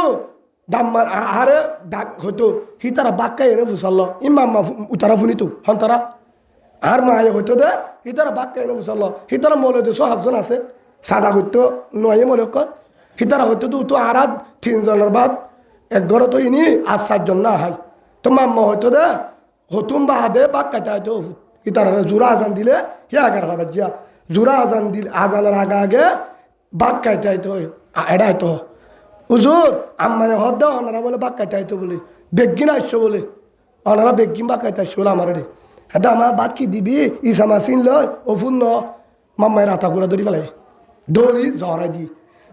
দাম্মার আরে ডাক হয়তো হি তারা বাক্কাই এনে ফুসাল ইমাম্মা উতারা ফুনি তো হন তারা আর মায়ে হয়তো দে হি তারা বাক্কাই এনে ফুসাল হি তারা মলে দেশ 7 জন আছে সাদা করতো নয় মলে কর হি তারা হয়তো তো আর 3 জনের বাদ এক ঘরে তো ইনি আর 4 জন না হয় তো মাম্মা হয়তো দে হতুম বাদে বাক্কা চাইতো হি তারা জোড়া আজান দিলে হি আগার খাবার যা জোড়া আজান দিল আজানের আগে বাক্কাইতে আইতো এটা আইতো হুজুর আম্মায় হদ দাও ওনারা বলে বাক্কাইতে আইতো বলে বেগিন আসছো বলে ওনারা বেগিন বাক্কাইতে আসছো বলে আমার রে হ্যাঁ আমার বাদ কি দিবি ইসা মাসিন লয় ও ফুন মাম্মায় রাতা গুড়া ধরি ফেলাই দড়ি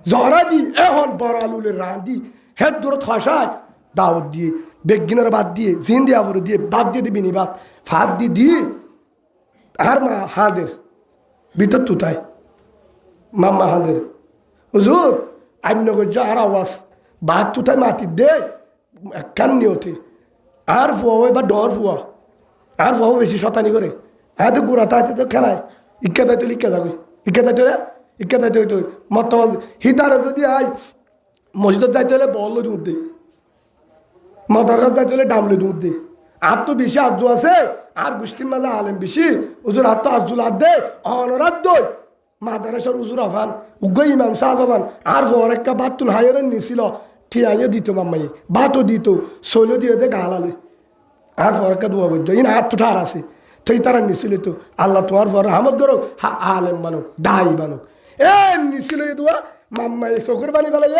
জহরা দি এখন বড় আলুলের রাঁধি হেড দূর থসায় দাওয়াত দিয়ে বেগিনের বাদ দিয়ে জিন দিয়া বড় দিয়ে বাদ দিয়ে দিবি নি বাদ ফাঁদ দি আর মা হাঁদের ভিতর তুতায় মাম্মা হাঁদের হুজুর আইনগর যা আর আওয়াজ ভাত তুতায় মাটি দে কান নিয়তে আর ফুয়া হয় বা ডর ফুয়া আর ফুয়া বেশি শতানি করে হ্যাঁ তো গুড়া তাইতে তো খেলায় ইক্কা দায়িত্ব ইক্কা দায়িত্ব হইতো মত হিতারে যদি আই মসজিদের যাইতে হলে বল দুধ দে মাদার যাইতে হলে ডামলে দুধ দে আর তো বেশি আজু আছে আর গোষ্ঠীর মাঝে আলেম বেশি উজুর হাত তো আজুল হাত দে অনরাত দই মাদারেশ্বর উজুর আফান উগ্র ইমাম সাহ আফান আর ফর একটা বাত তুল হাইয়ের নিছিল ঠিয়াইও দিত মাম্মাই বাতও দিত শৈল দিয়ে দে গালালে আর ফর একটা দোয়া করতো ইন হাত তো ঠার আছে তুই তারা নিছিল তো আল্লাহ তোমার ফর রহমত করো আলেম মানুষ দাই মানুষ এ নিছিল দোয়া মাম্মাই চকুর বানি ফেলাই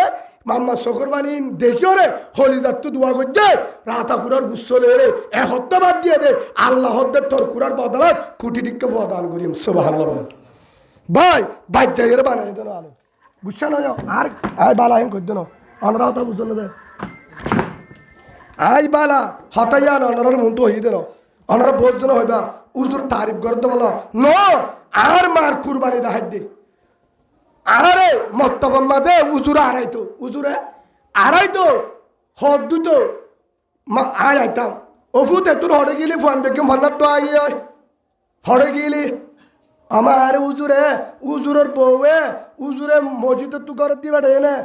মাম্মা চকুর বানি দেখিও রে হলি যাত্র দোয়া করছে রাতা কুড়ার গুসলে রে এক হত্যা বাদ দিয়ে দে আল্লাহ হদ্দের তোর কুড়ার বদলাত কুটি দিককে প্রদান করি সুবহানাল্লাহ বলেন ভাই বাচ্চা এর বানাই দেন আলো গুসা নয় আর আই বালা হেন করতে না অনরা হতা বুঝল না আই বালা হতাইয়ান অনরার মন তো হই দেন অনরা বোঝ না হইবা উজুর তারিফ করতে বলো ন আর মার কুরবানি দেখাই দে আরে মত্তবম্মা দে উজুরে হারাইতো উজুরে আড়াই তো হদ দুটো আর আইতাম অফুতে তোর হরে গেলি ফোন দেখে মন্নার তো আগে হরে গেলি আমার উজুরের বউয়ে উজুরে মসজিদে তু করে দিবে না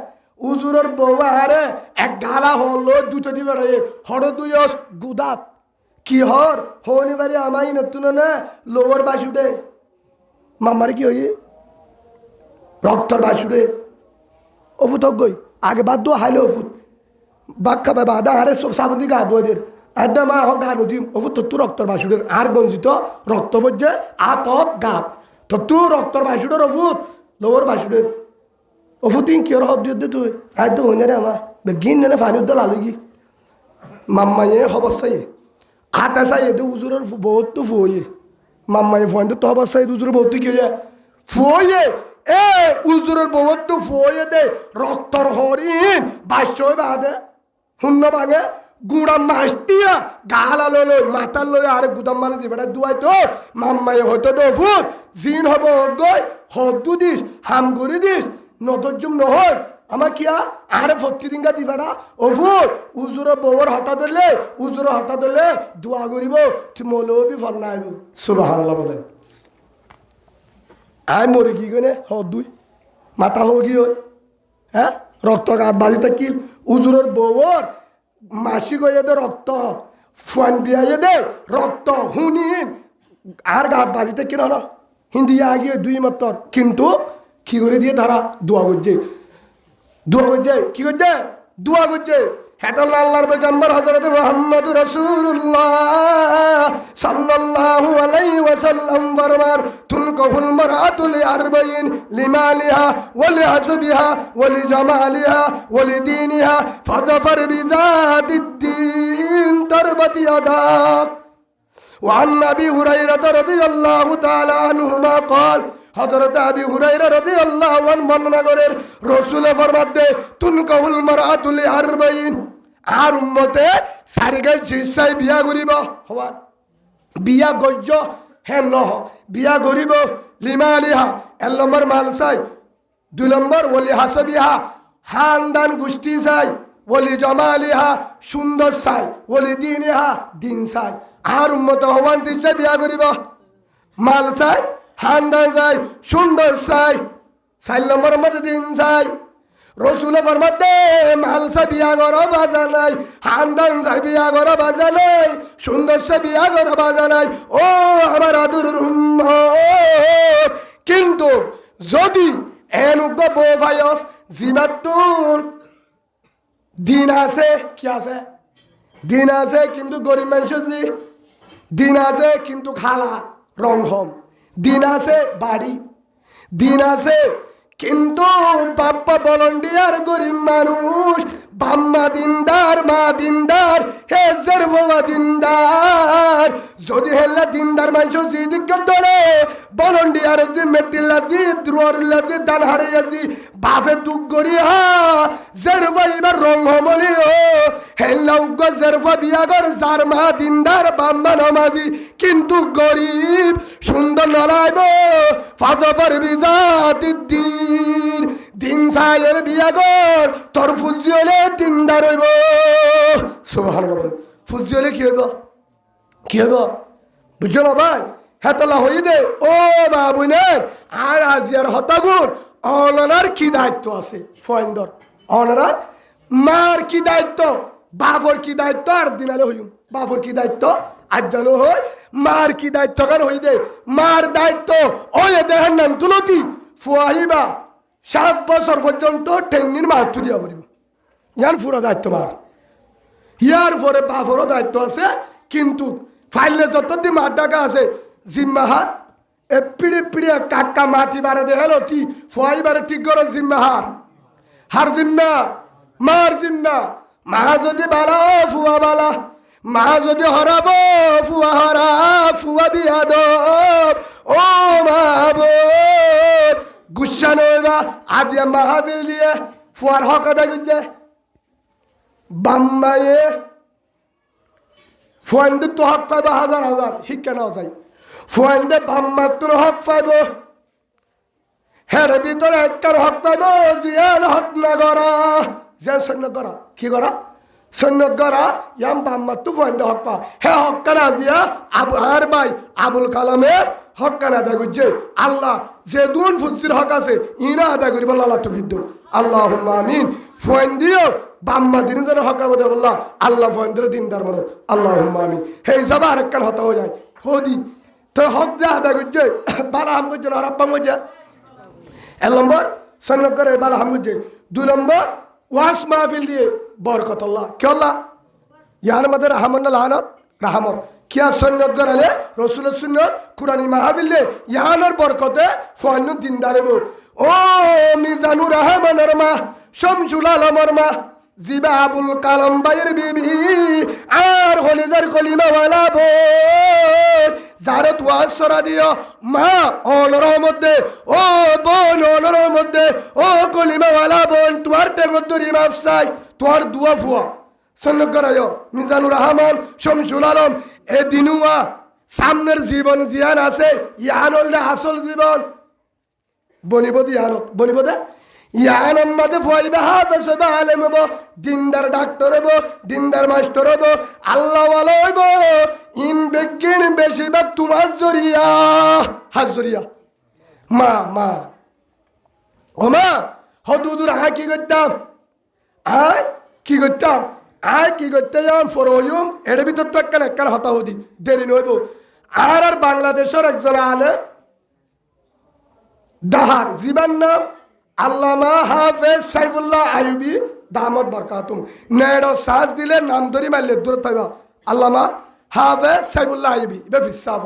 উজুরের বউয়ে আরে এক গালা হল দুটো দিবে হরে দুই গুদাত কি হর হনি বাড়ি আমাই নতুন না লোয়ার বাসুডে মামারে কি হই রক্তর বাসুডে অফুত গই আগে বাদ দো হাইলে অফুত বাক খাবে বাদা আরে সব সাবন্দি গা দোদের একদম মা হক গা নদী অফুত তত্তু রক্তর বাসুডের আর গঞ্জিত রক্ত বজ্জে আতপ গাত তত্তু রক্তর বাসুডের অফুত লোয়ার বাসুডের অফুতিং কি হদ দিয়ে তুই একদম হই না রে আমার গিন নেনে ফানি উদ্দল আলুগি মাম্মাইয়ে হবস্থাই আটা চাই এতে উজুরের বহুত তো ফুয়ে মাম্মাইয়ে ফোন তো হবস্থাই উজুরের বহুত কি হয়ে ফুয়ে এ উজুরের বহুত তো ফুয়ে দে রক্তর হরিণ বাস্য বাদে শূন্য ভাঙে গুড়া মাছ দিয়া গালা লই মাথার লই আরে গুদাম মানে দিবে দুয়াই তো মাম্মাইয়ে হয়তো দো ফুট জিন হব গই হদু দিস হাম করে দিস নতজুম নহয় আমার কিয়া আরে ফত্তি দিনকা দিবাটা অফুর উজুর বউর হতা ধরলে দোয়া করিব তুই মৌলবি ফল না আইব সুবহানাল্লাহ বলেন আয় মরে কি গনে দুই মাথা হোক গিয়ে হ্যাঁ রক্ত গাত বাজি থাকিল উজুরের বউর মাসি গিয়ে দে রক্ত ফুয়ান বিয়াইয়ে দে রক্ত হুনিন আর গাত বাজি থাকি না হিন্দি আগিয়ে দুই মাত্র কিন্তু কি করে দিয়ে তারা দোয়া করছে কি করছে দোয়া করছে হেতাল আল্লাহর পয়গম্বর হযরত মুহাম্মদুর রাসূলুল্লাহ সাল্লাল্লাহু আলাইহি ওয়াসাল্লাম ফরমান তুনকাহুল মারআতু লিআরবাইন লিমালিহা ওয়া লিহাসবিহা ওয়া লিজামালিহা ওয়া লিদীনিহা ফাযফার বিযাতিদ্দীন তারবাতি ইয়াদাক ওয়া আন আবি হুরায়রা রাদিয়াল্লাহু তাআলা আনহুমা قال হযরত আবি হুরায়রা রাদিয়াল্লাহু আনহু বর্ণনা করেন রাসূল ফরমাতে তুনকাহুল মারআতু লিআরবাইন আর উম্মতে সারিগাই জিসাই বিয়া করিব হওয়ার বিয়া গজ্য হে নহ বিয়া করিব লিমালিহা এক নম্বর মাল চাই দুই নম্বর ওলি হাসবিহা খানদান গোষ্ঠী চাই ওলি জমালিহা সুন্দর চাই ওলি দিনিহা দিন চাই আর উম্মত হওয়ান দিশাই বিয়া করিব মাল চাই খানদান চাই সুন্দর চাই 4 নম্বর মধ্যে দিন চাই রসুলে ফরমাতে মালসা বিয়া করো বাজা নাই খানদান চাই বিয়া করো বাজা নাই সুন্দর সে বিয়া করো বাজা নাই ও আমার আদুর কিন্তু যদি এনুগ্য বউ ভাইস জীবাতুর দিন আছে কি আছে দিন আছে কিন্তু গরিব মানুষের দিন আছে কিন্তু খালা রং হম দিন আছে বাড়ি দিন আছে কিন্তু বাপ্পা ভলান্টিয়ার গরিব মানুষ বাম্মা দিনদার মা দিনদার হে জেরভা দিনদার যদি হেল্লা দিনদার মানুষ জিদিক ধরে ভলান্টিয়ার যে মেটিল্লা দি দ্রোয়ারুল্লা দি দান হারিয়ে দি বাফে দুঃখ করিয়া জেরভা এবার রং হমলি ও হেল্লা উগ্র জেরভা বিয়াগর যার মা দিনদার বাম্মা নমাজি কিন্তু গরিব সুন্দর নলাইব ফাজফার বিজাতিদ্দিন দিন সাইয়ের বিয়াগর তোর ফুজিয়লে দিনদার হইব সুবহানাল্লাহ ফুজিয়লে কি হইব বুঝছো না ভাই হেতলা হই দে ও বাবুনের আর আজিয়ার হতাগুর অনার কি দায়িত্ব আছে ফয়েন্দর অনার মার কি দায়িত্ব বাফর কি দায়িত্ব আর দিনালে হইম বাফর কি দায়িত্ব আজ জানো হয় মার কি দায়িত্ব কার হই দে মার দায়িত্ব ওই দেহের নাম তুলতি ফুয়াহিবা 7 বছর পর্যন্ত টেন্নির মাহাত্ম দিয়া পড়িব ইয়ার পুরো দায়িত্ব মার ইয়ার পরে বাফরও দায়িত্ব আছে কিন্তু ফাইলে যতদিন মার ডাকা আছে জিম্মাহার এ পিড়ে কাকা মাটি বারে দেখালো কি ফুয়াইবারে ঠিক করে জিম্মাহার হার জিম্মা মার জিম্মা মা যদি বালা ও ফুয়া বালা মা যদি হরাব ফুয়া হরা ফুয়া বিয়াদ ও মা গুসা নইবা আদিয়া মাহাবিল দিয়ে ফুয়ার হক আদায় করছে বাম্মায়ে ফুয়ানদের তো হক পাইব হাজার শিক্ষা নেওয়া যায় ফুয়ানদের বাম্মার তোর হক পাইব হের ভিতরে একটার হক পাইব জিয়ার হক না করা যে সৈন্য করা কি করা সৈন্য করা ইয়াম বাম্মার তু ফয়েন্দ হক পা হে হকানা দিয়া আর ভাই আবুল কালামে হকানা আদায় করছে আল্লাহ যে দুন ফুজির হক আছে ইনা আদায় করি বল্লা আল্লাহ তৌফিক দিন আল্লাহুম্মা আমিন ফয়েন দিও বাম্মা দিন ধরে হক আবদে বল্লা আল্লাহ ফয়েন ধরে দিনদার মরো আল্লাহুম্মা আমিন হে হিসাবে আরেকখান হতা হয়ে যায় হদি তো হক যে আদায় করছে বালা হাম করছে আর আব্বা মজা 1 নম্বর সৈন্য করে বালা হাম করছে 2 নম্বর ওয়াস মাহফিল দিয়ে বরকত আল্লাহ কে আল্লাহ ইয়ার মধ্যে রাহমান লানত রাহমত কিয়া সুন্নত গরালে রাসূলের সুন্নত কুরআনি মাহফিল দিয়ে ইয়ানোর বরকতে ফয়নু দিনদারেব ও মিজানুর রহমানের মা শামসুল আলমের মা জিবা আবুল কালাম বাইর বিবি আর হলিজার কলিমা ওয়ালা বোন জারত ওয়াসরা দিও মা অনর মধ্যে ও বোন অনর মধ্যে ও কলিমা ওয়ালা বোন তোমার টেঙ্গদরি মাফসাই তোমার দুয়া ফুয়া সন্ন্যত করায়ো মিজানুর রহমান শামসুল আলম এ দিনুয়া সামনের জীবন জিয়ান আছে ইয়ান হলে আসল জীবন বনিবদি ইয়ানত বনিবদে ইয়ান মাঝে ফুয়াইবে হাফেজ হইবে আলেম হব দিনদার ডাক্তার হব দিনদার মাস্টার হব আল্লাহ ওয়ালা হইব ইন বেগিন বেশিরভাগ তোমার জরিয়া হাত জরিয়া মা মা ও মা হদুদুর হা কি করতাম আয় কি করতাম আয় কি করতে যাম ফরওয়ুম এর ভিতর তো একখান হতা হদি দেরি নইব আর বাংলাদেশের একজন আলে দাহার জীবন নাম আল্লামা হাফেজ সাইফুল্লাহ আইয়ুবী দামত বরকাতুম নেড়ো সাজ দিলে নাম ধরি মারলে দূর থাকবা আল্লামা হাফেজ সাইফুল্লাহ আইয়ুবী ইবে ফিসাফ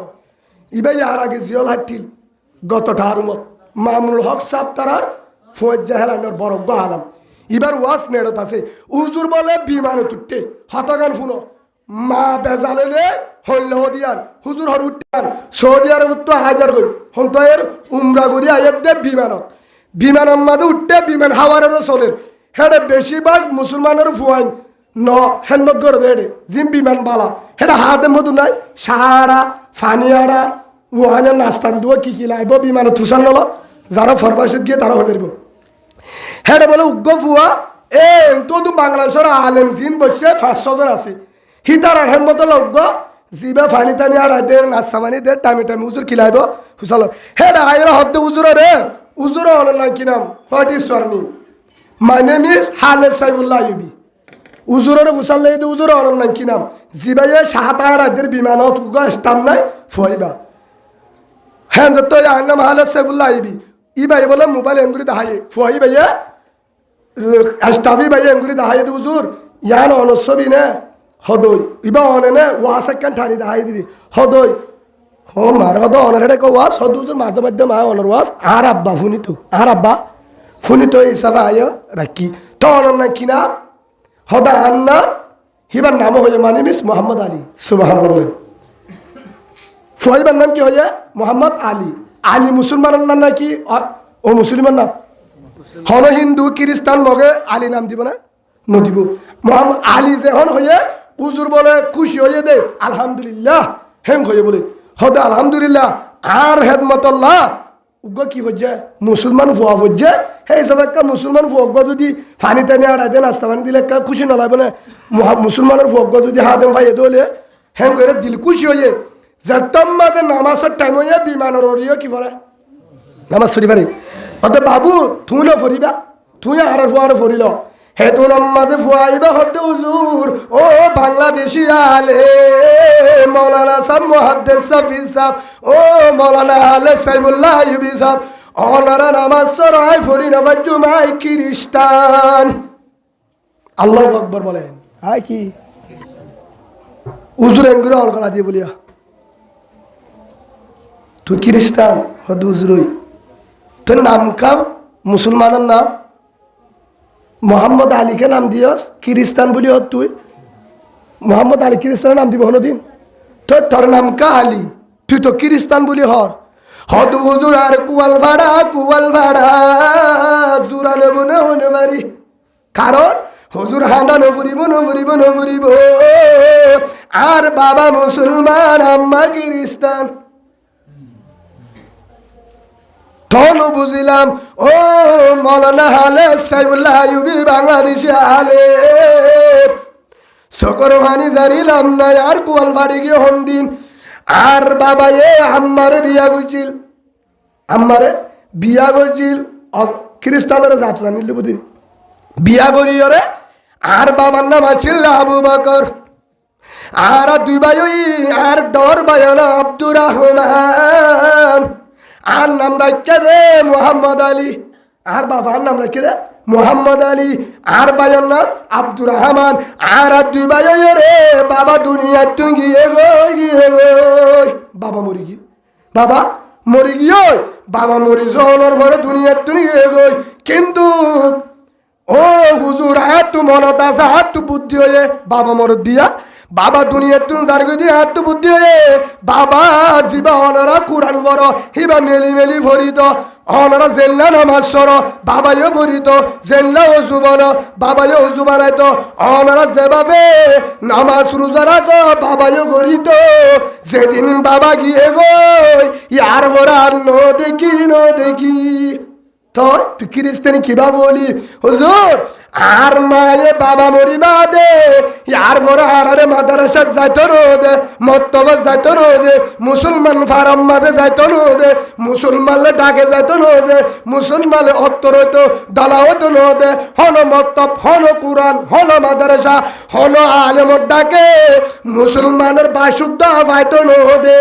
ইবে ইয়ার আগে জিয়ল হাটিল গত ঠারুমত মামুনুল হক সাহেব তারার ফৌজ জাহেলানোর বরক আলাম এবার ওয়াস নেড়ত আছে উজুর বলে বিমানে তুটতে হতগান শুনো মা বেজালে হইল দিয়ান হুজুর হর উঠান সৌদি আরব তো হাজার করি হন তো এর উমরা করি আয়াত দে বিমানত বিমানের মাঝে উঠতে বিমান হাওয়ারেরও চলের হেডে বেশিরভাগ মুসলমানের ফুয়াইন ন হেন করে হেডে জিম বিমান বালা হেডে হাতে মধু নাই সাহারা ফানিয়ারা ওহানের নাস্তান দুয়া কি লাইব বিমানে থুসান নল যারা ফরবাসত গিয়ে তারা হয়ে হেডে বলে উগ্র ফুয়া এ তো বাংলাদেশের আলেম জিন বসে 500 জন আছে হিতার হেন মতো লগ্গ জিবা ফানি টানি আর দের নাস্তা মানি দের টাইমে টাইমে উজুর খিলাইব হুসাল হেডে আইরা হদ্দে উজুর রে উজুর হলো না কি নাম what is your name my name is Khaled Saifullah Ayubi উজুরের হুসাল দে উজুর হলো না কি নাম জিবাইয়ে সাহাতার দের বিমানত উগা স্টাম নাই ফইবা হ্যাঁ তো আই নাম হালেদ সাইফুল্লাহ আইয়ুবী ই ভাই বলে মোবাইল এঙ্গুরি দাহাই ফুয়াই ভাইয়া স্টাফি ভাই এঙ্গুরি দাহাই দি উজুর ইয়ান অনসবি নে হদই ইবা অনে নে ওয়াস একখান ঠানি দাহাই দিদি হদই ও মার হদ অনার হেডে ওয়াস হদ উজুর মাঝে মাঝে মা অনার ওয়াস আর আব্বা ফুনি তো হিসাবে আয় রাখি তো অনর না কিনা হদা আন্না হিবার নাম হয়ে মানে মিস মোহাম্মদ আলী সুবহানাল্লাহ ফুয়াইবার নাম কি হয়ে মোহাম্মদ আলী আলী মুসলমানের নাম নাকি ও মুসলিমের নাম হন হিন্দু খ্রিস্টান লগে আলী নাম দিব না নদিব মোহাম্মদ আলী যে হন হয়ে উজুর বলে খুশি হয়ে দে আলহামদুলিল্লাহ হেং হয়ে বলে হদে আলহামদুলিল্লাহ আর হেদমতল্লাহ উগ্র কি হচ্ছে মুসলমান ফুয়া হচ্ছে সেই হিসাবে একটা মুসলমান ফুয়জ্ঞ যদি ফানি টানি আর আইতে নাস্তা পানি দিলে একটা খুশি নলাইব না মুসলমানের ফুয়জ্ঞ যদি হাত ভাই দলে হেং করে দিল খুশি হয়ে যেতমাদের নামাজের টাইম হয়ে বিমানের ওরিও কি করে নামাজ ফরি পারি অত বাবু তুই না ফরিবা তুই আর ফুয়ারে ফরিল হে তোর মাঝে ফুয়াইবা হতে হুজুর ও বাংলাদেশি আলে মৌলানা সাহেব মুহাদ্দিস সাফি সাহেব ও মৌলানা আলে সাইফুল্লাহ আইয়ুবী সাহেব অনারা নামাজ সরাই ফরি না জুমাই খ্রিস্টান আল্লাহু আকবার বলেন হাই কি হুজুর এঙ্গুরে অলগলা দিয়ে বলিয়া তুই খ্রিস্টান হদ হুজুরই তোর নাম কাম মুসলমানের নাম মোহাম্মদ আলীকে নাম দিয়স খ্রিস্টান বলি হত তুই মোহাম্মদ আলী খ্রিস্টানের নাম দিব হনদিন তোর নাম কা আলী তুই তো খ্রিস্টান বলি হদ হুজুর আর কুয়াল ভাড়া জুরা নেব না হনে বাড়ি কারণ হুজুর হাঁদা নবরিব আর বাবা মুসলমান আম্মা খ্রিস্টান তখন বুঝিলাম ও মৌলানা হালে সাইফুল্লাহ আইয়ুবী বাংলাদেশি আলে সকর ভানি জারিলাম না আর কুয়াল বাড়ি গিয়ে হন্দিন আর বাবা আম্মারে বিয়া করছিল, আম্মারে বিয়া করছিল খ্রিস্টানের জাত জানিল বুঝি বিয়া করি ওরে। আর বাবার নাম আছিল আবু বকর। আর দুই ভাই আর ডর ভাই হলো আব্দুর রহমান। আর নাম রাখে দে মোহাম্মদ আলী। আর বাবার নাম রাখে দে মোহাম্মদ আলী। আর ভাইয়ের নাম আব্দুর রহমান। আর দুই ভাই রে বাবা দুনিয়া তুই গিয়ে গই বাবা মরি গিয়ে বাবা মরি গিয়ে বাবা মরি জনের পরে দুনিয়া তুই গিয়ে গই। কিন্তু ও হুজুর হাত মনত আছে হাত বুদ্ধি হয়ে বাবা মর দিয়া বাবা দুনিয়া তুই যার গই দিয়ে হাত বুদ্ধি হয়ে বাবা জীবা অনরা কুরআন বড় হিবা মেলি মেলি ভরিত অনরা জেল্লা নামাজ সর বাবাইও ভরিত জেল্লা অজু বল বাবাইও অজু বানাইতো অনরা যেভাবে নামাজ রোজা রাখো বাবাইও গরিত। যেদিন বাবা গিয়ে গই ইয়ার ঘোরা ন দেখি তো তুই খ্রিস্টানি কিবা বলি হুজুর আর মায়ে বাবা মরিবা দে ইয়ার পরে আরে মাদ্রাসা যাইতো রোদে মত্তবা যাইতো রোদে মুসলমান ফারাম মাঝে যাইতো রোদে মুসলমানলে ডাকে যাইতো রোদে মুসলমানে অত্তর হইতো দালা হইতো রোদে হন মত্তব হন কুরআন হন মাদ্রাসা হন আলেমর ডাকে মুসলমানের বাসুদ্ধ পাইতো রোদে।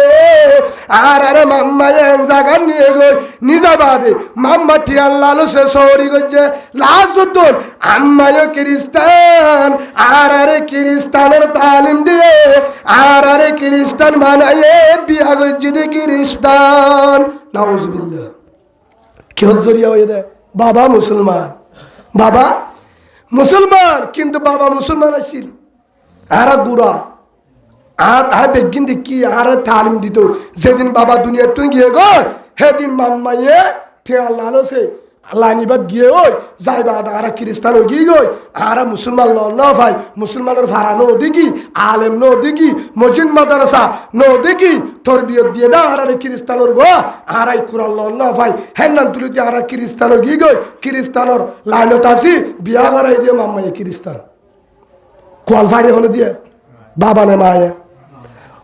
আর আরে মাম্মায়ে জায়গা নিয়ে গই নিজাবাদে মাম্মা টিয়াল লালু সে সৌরি গজ্জে লাজুত আম্মায়ও খ্রিস্টান আর আরে খ্রিস্টানের তালিম দিয়ে আর আরে খ্রিস্টান বানাইয়ে বিয়া গজ্জি দে খ্রিস্টান নাউজুবিল্লাহ। কেউ জরিয়া হয়ে দেয় বাবা মুসলমান বাবা মুসলমান কিন্তু বাবা মুসলমান আসছিল আর গুড়া আর তাই বেগিন দেখি আর তালিম দিত। যেদিন বাবা দুনিয়া তুই গিয়ে গো সেদিন মাম্মাইয়ে ঠিয়া লালসে লাইনিবাদ গিয়ে ওই যাইবা আর খ্রিস্টান ও গিয়ে গই আর মুসলমান ন ভাই মুসলমানের ভাড়া নো দেখি আলেম নো দেখি মসজিদ মাদ্রাসা নো দেখি তোর বিয়ে দিয়ে দা আর খ্রিস্টানোর গো আর এই কুরআন ন ভাই হ্যাঁ নাম তুলিতে আর খ্রিস্টানও গিয়ে গই খ্রিস্টানোর লাইনত আসি বিয়া বাড়াই দিয়ে মাম্মাই খ্রিস্টান কোয়াল ফাড়ি হলো দিয়ে বাবা নে মায়ে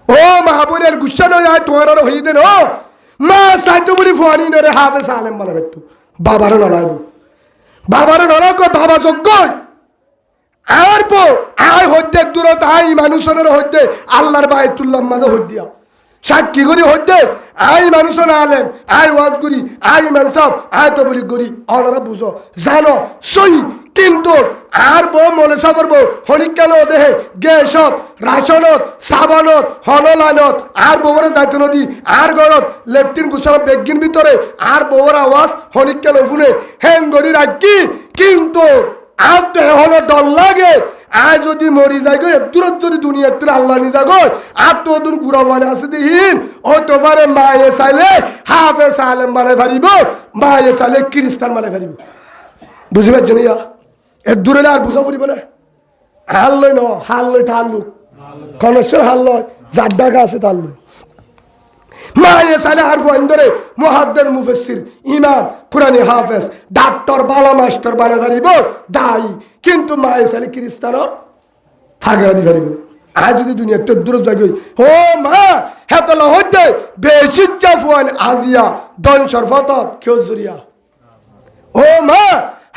ও মাহবুবের গুসা নয় তোমার আর হই দেন ও মা সাইতো বলি ফোয়ানি নরে হাফেজ আলেম বানাবে একটু বাবারও নড়াইব বাবারও নড়াক বাবা যোগ্য আর পো আয় হইতে দূরত আই মানুষের হইতে আল্লাহর বাইতুল্লাহ মাঝে হই দিয়া সাক্ষী করি হইতে আই মানুষের আলেম আই ওয়াজ করি আই ইমান সাহেব আয় তো বলি করি অনারা বুঝো জানো সহি কিন্তু আর বউ মনে সাবর বউ হনিকাল দেহে গেছত রাশনত সাবানত হনলানত আর বউরে যাইতো নদী আর গরত লেফটিন গুছানো বেগিন ভিতরে আর বউর আওয়াজ হনিকাল শুনে হ্যাং গড়ি রাখি কিন্তু আর তো হলো ডর লাগে আয় যদি মরি যাই গো দূরত যদি দুনিয়া তোর আল্লাহ নি যাগো আর তো দূর গুড়া বানে আছে দিন ও তোমারে মায়ে চাইলে হাফেজ আলেম বানাই পারিব মায়ে চাইলে খ্রিস্টান বানাই পারিব বুঝি পারছো না এর দূরে আর বুঝা পড়িব না হাল লই ন হাল লই ঠাল লুক কনসর হাল লয় যার ডাকা আছে তার লই মায়ে চাইলে আর বন্ধরে মুহাদ্দিস মুফাসসির ইমাম কুরআনি হাফেজ ডাক্তার বালা মাস্টার বানাই পারিব দায়ী কিন্তু মায়ে চাইলে খ্রিস্টানর ফাগা দি পারিব। আজ যদি দুনিয়া তো দূর যাই ও মা হেতলা হইতে বেশি চাফুয়ান আজিয়া দন শরফত কেউ জরিয়া ও মা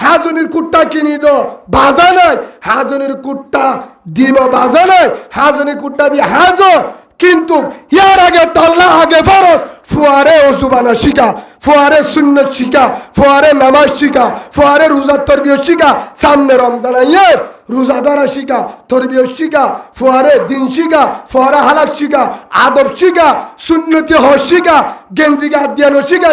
হাজনির কুট্টা কিনি দো বাজা নাই হাজনির কুট্টা দিব বাজা নাই হাজনির কুট্টা দিয়ে হাজো কিন্তু ইয়ার আগে তাল্লা আগে ফরজ ফুয়ারে ওজুবানা শিখা ফুয়ারে সুন্নত শিখা ফুয়ারে নামাজ শিখা ফুয়ারে রোজার তরবিয়ত শিখা সামনে রমজান আইয়ে রোজাদারা শিখা তরবিয়ত শিখা ফুয়ারে দিন শিখা ফুয়ারে হালাক শিখা আদব শিখা সুন্নতি হ শিখা গেঞ্জিকে আদিয়ানো শিখা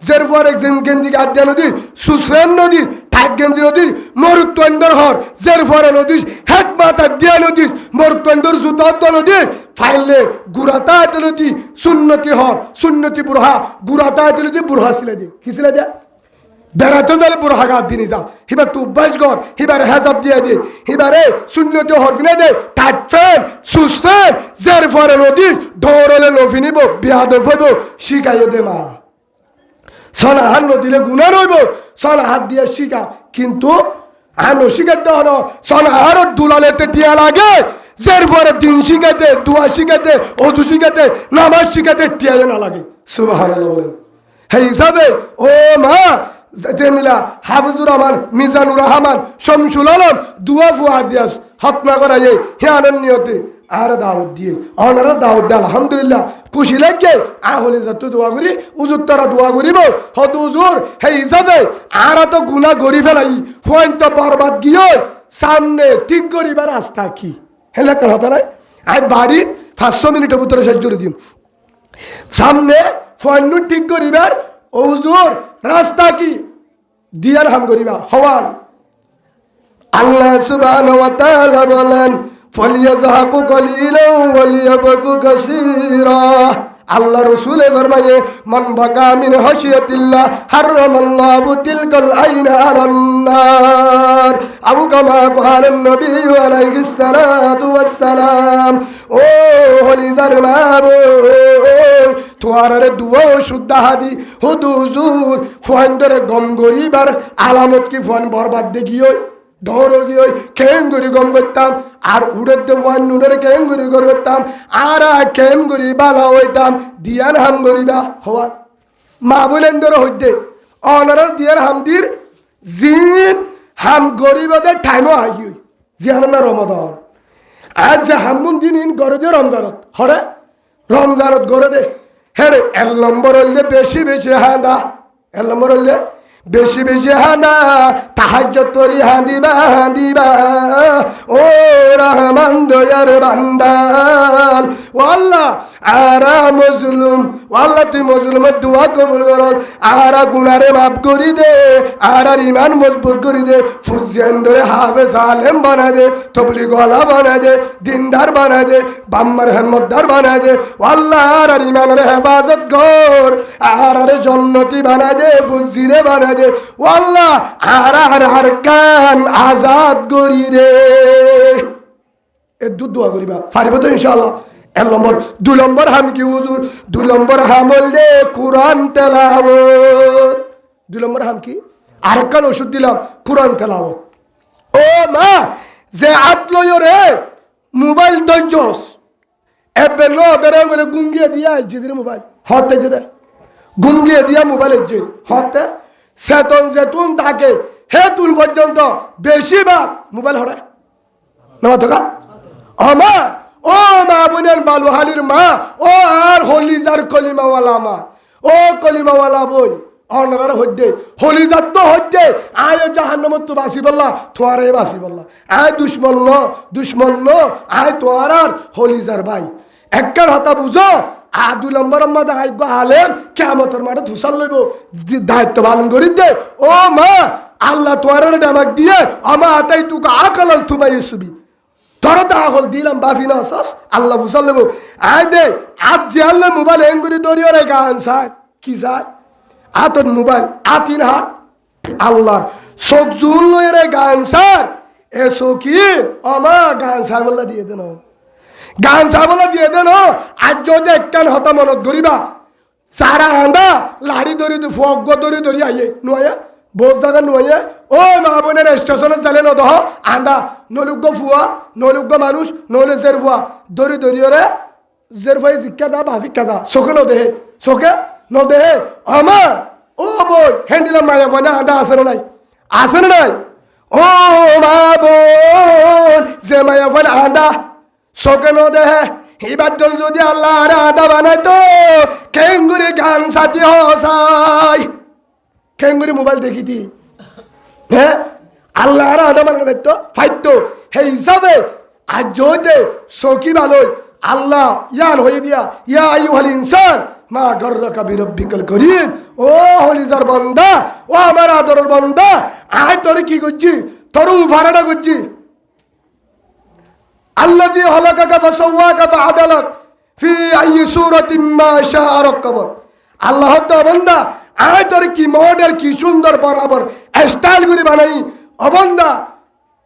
জেরফুয়ারে গেঞ্জিকে আদিয়া নদী সুসফেন নদী ঠাক গেঞ্জি নদী মরুত্তন্দর হর জেরফুয়ারে নদী হেড মাথা দিয়া নদী মরুত্তন্দর জুতা নদী ফাইলে গুড়াতা নদী সুন্নতি হর সুন্নতি বুড়হা গুড়াতা নদী বুড়হা সিলে দি কি সিলে দিয়া বেড়াতে যালে বুড়হা গাত দিনি যা হিবার তু বাইশ ঘর হিবারে হেজাব দিয়ে দে হিবারে সুন্নতি হর ফিনে দে ঠাক ফেন সুসফেন জেরফুয়ারে নদী ঢোরলে নফিনিব বিয়াদ হইব শিখাইয়ে দে মা সনা হাত নদিলে গুণা রইব সনা হাত দিয়ে শিখা কিন্তু আনো শিখাতে হলো সনা হাত দুলালেতে দিয়া লাগে যের পরে দিন শিখাতে দোয়া শিখাতে অজু শিখাতে নামাজ শিখাতে টিয়ালে না লাগে সুবহানাল্লাহ বলেন সেই হিসাবে ও মা মিলা হাফিজুর রহমান মিজানুর রহমান শমসুল আলম দুয়া ফুয়ার দিয়াস হতমা করাইয়ে হিয়ানের নিয়তে আর দাওয়াত দিয়ে অনারা দাওয়াত দিয়ে আলহামদুলিল্লাহ খুশি লাগে আহলে যত দোয়া করি উজুর তারা দোয়া করিব হত উজুর সেই হিসাবে আর তো গুণা করি ফেলাই ফোন তো বরবাদ গিয়ে সামনে ঠিক করিবার রাস্তা কি হেলাকার হতো নাই আর বাড়ির 500 মিনিটের ভিতরে শেষ করে দিম সামনে ফোন ঠিক করিবার হুজুর রাস্তা কি দিয়ার হাম করিবা হওয়ার আল্লাহ সুবহানাহু ওয়া তাআলা বলেন ফালিয়াযহাকু কলিলান ওয়ালিয়াবকু কাসীরা আল্লাহ রাসূলে ফরমায়ে মান বাকা মিন হাশিয়াতিল্লাহ হারামাল্লাহু তিলকাল আইনা আলান নার আবু কামা ক্বালান নবী আলাইহিস সালাতু ওয়াস সালাম ও হলিদার মাবুদ তোয়ারে দুয়া শুদ্ধ হাদি হুজুর ফোন ধরে গম গরিবার আলামত কি ফোন বরবাদ দেখিও দৌড় গিয়ে কেঙ্গুরি গম করতাম আর উড়ে দেওয়ান নুনের কেঙ্গুরি করতাম আর কেঙ্গুরি বালা হইতাম দিয়ান হাম গরিবা হওয়া মা বলেন ধরো হইতে অনার দিয়ার হামদির জিন হাম গরিবদের টাইমও আগে জিয়ান না রমদান আজ যে হামুন দিন ইন গড়ে দে রমজানত হরে রমজানত গড়ে দে হ্যাঁ 1 নম্বর হইলে বেশি বেশি হাঁদা 1 নম্বর হইলে বেশি বেশি হাঁদা তাহাজ্জুদ তরি হাঁদিবা ও রহমান দয়ার বান্দাল ওয়াল্লাহ আরা মজলুম ওয়াল্লাহ তুই মজলুমের দোয়া কবুল কর আরা গুনারে মাফ করি দে আর ইমান মজবুত করি দে ফুজিয়ান ধরে হাফেজ আলেম বানা দে তবলিগ ওয়ালা বানা দে দিনদার বানা দে বাম্মার হেমতদার বানা দে ওয়াল্লাহ আর ইমানের হেফাজত কর আর জান্নাতি বানা দে ফুজিরে বানা দে ওয়াল্লাহ আর কান আজাদ করি দে এ দোয়া করিবা পারিব তো ইনশাআল্লাহ 1 নম্বর 2 নম্বর হাম কি হুজুর 2 নম্বর হামল দে কুরআন তেলাওয়াত 2 নম্বর হাম কি আরেকখান ওষুধ দিলাম কুরআন তেলাওয়াত ও মা যে আতলয় রে মোবাইল দজস এবে লো ধরে বলে গুঙ্গিয়ে দিয়া জিদের মোবাইল হতে যেতে গুঙ্গিয়ে দিয়া মোবাইল যে হতে সেতন যেতুন থাকে হে তুল পর্যন্ত বেশিরভাগ মোবাইল হরে না থাকা আমার ও মা বোনের বালুহালির মা ও আর হলিজার কলিমাওয়ালা মা ও কলিমাওয়ালা বোন অনার হইতে হলিজার তো হইতে আয় জাহান্নামত তো বাসি বললা তোয়ারে বাসি বললা আয় দুশ্মন আয় তোয়ার আর হলিজার ভাই একবার হতা বুঝো আর 2 নম্বর মধ্যে আইব আলেম কিয়ামতের মাঠে ধুসাল লইব দায়িত্ব পালন করি দে ও মা আল্লাহ তোয়ারের ডামাক দিয়ে আমা আতাই তুকা আকালাল তুমাই সুবি তোর তো আকল দিলাম বাফি না সস আল্লাহ ধুসাল লইব আয় দে আজ যে আল্লাহ মোবাইল এঙ্গুরি দরিও রে গান সার কি সার আতন মোবাইল আতিন হাত আল্লাহর চোখ জুন লই রে গান সার এ সকিন আমা গান সার বললা দিয়ে দেন গান চাবলা দিয়ে দেন আজ যদি একটান হতা মনত ধরিবা সারা আন্দা লাড়ি ধরি ফগ ধরি আইয়ে নয় বহুত জায়গা নয় ও মা বোনের স্টেশনে চালে নদহ আন্দা নলুগ্য ফুয়া নলুগ্য মানুষ নলে জের ফুয়া ধরি রে জের ফুয়াই জিজ্ঞা দা বা ভিক্ষা দা চোখে নদেহে আমার ও বোন হ্যান্ডিলাম মায়া বোন আন্দা আছে না নাই ও মা বোন যে মায়া বোন আন্দা চোখে নদেহে এবার যদি আল্লাহ আদা বানাই তো কেঙ্গুরি গান সাথী হসাই কেঙ্গুরি মোবাইল দেখিতি হ্যাঁ আল্লাহ আদা বানানো দেখতো ফাইতো সেই হিসাবে আজ যদি চকি ভালোই আল্লাহ ইয়ান হয়ে দিয়া ইয়া আইয়ুহাল ইনসান মা গররাকা বিরব্বিকাল করিম ও হলিজার বান্দা ও আমার আদরের বান্দা আয় তোর কি করছি তোর উফারাটা করছি الذي خلقك فسواك فعدلك في أي سورة ما شاء ركبك আল্লাহ তো বান্দা আয় তোর কি মডেল কি সুন্দর বরাবর স্টাইল করে বানাই অবন্দা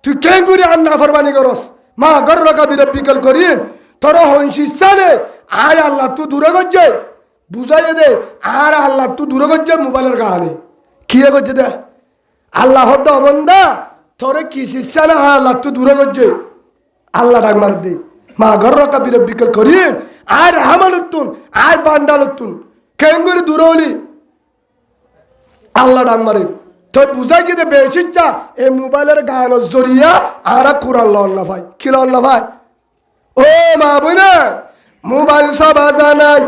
তুই কেন করে আর নাফরমানি করস মা গররাকা বিরব্বিকাল করিম তোর হনসিসানে আয় আল্লাহ তুই দূরে গজ্জে বুঝাইয়ে দে আর আল্লাহ তু দূরে করছে মোবাইলের কাহানি কি করছে দে আল্লাহ হদ্দ অবন্দা তোরে কি শিক্ষা না আল্লাহ তু দূরে করছে আল্লাহ ডাক মার দে মা ঘর রকা বিরব্বিকল করিন আর রাহমানুত্তুন আর বান্ডালুত্তুন কেন করে দূরে হলি আল্লাহ ডাক মারে তো বুঝাই কি দে বেশিচ্ছা এই মোবাইলের গানের জরিয়া আর কোরআন লন না ভাই কি লন না ভাই ও মা বোনে মোবাইল সব বাজা নাই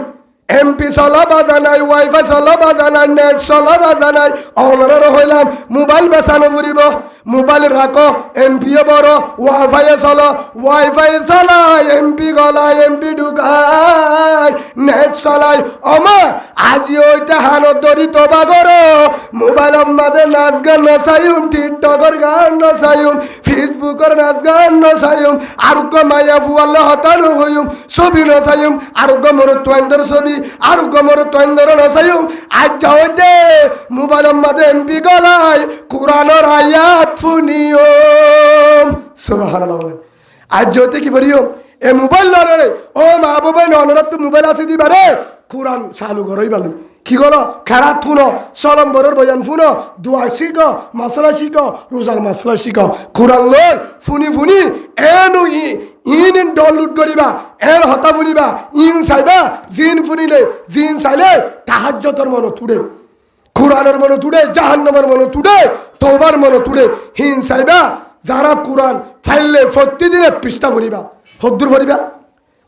এমপি চলা বাজা নাই ওয়াইফাই চলা বাজা নাই নেট চলা বাজা নাই অনার হইলাম মোবাইল বেচানো ফুরিব মোবাইল রাখো এমপিও বড় ওয়াইফাই চলো ওয়াইফাই চলাই এমপি গলায় এমপি ঢুকায় নেট চলাই অমা আজি ওইটা হানত ধরি তোবা করো মোবাইলের মাঝে নাচ গান নচাইম টিকটকের গান নচাইম ফেসবুকের নাচ গান নচাইম আরোগ্য মায়া ফুয়ালে হতানো হইম ছবি নচাইম আরোগ্য মোর তোয়েন্দর ছবি আরোগ্য মোর তোয়েন্দর নচাইম আজ যাও দে মোবাইলের মাঝে এমপি গলায় কোরআনের আয়াত ফুনিয়ম সুবহানাল্লাহ আজ যাওতে কি বলিও এ মোবাইল লরে ও মা বাবা ননরা তো মোবাইল আছে দিবারে কোরআন চালু করই ভালো কি করো খেরা থুনো সলম বড়র বয়ান ফুনো দোয়া শিখ মশলা শিখ রোজার মশলা শিখ কোরআন লই ফুনি ফুনি এনু ইন ডাউনলোড করিবা এর হতা ফুনিবা ইন চাইবা জিন ফুনিলে জিন চাইলে তাহাজ্জুদের মন তুড়ে কোরআনের মন তুড়ে জাহান্নামের মন তুড়ে তওবার মন তুড়ে হিন চাইবা যারা কোরআন ফাইলে প্রতিদিন পৃষ্ঠা ফুরিবা হদ্দুর ফুরিবা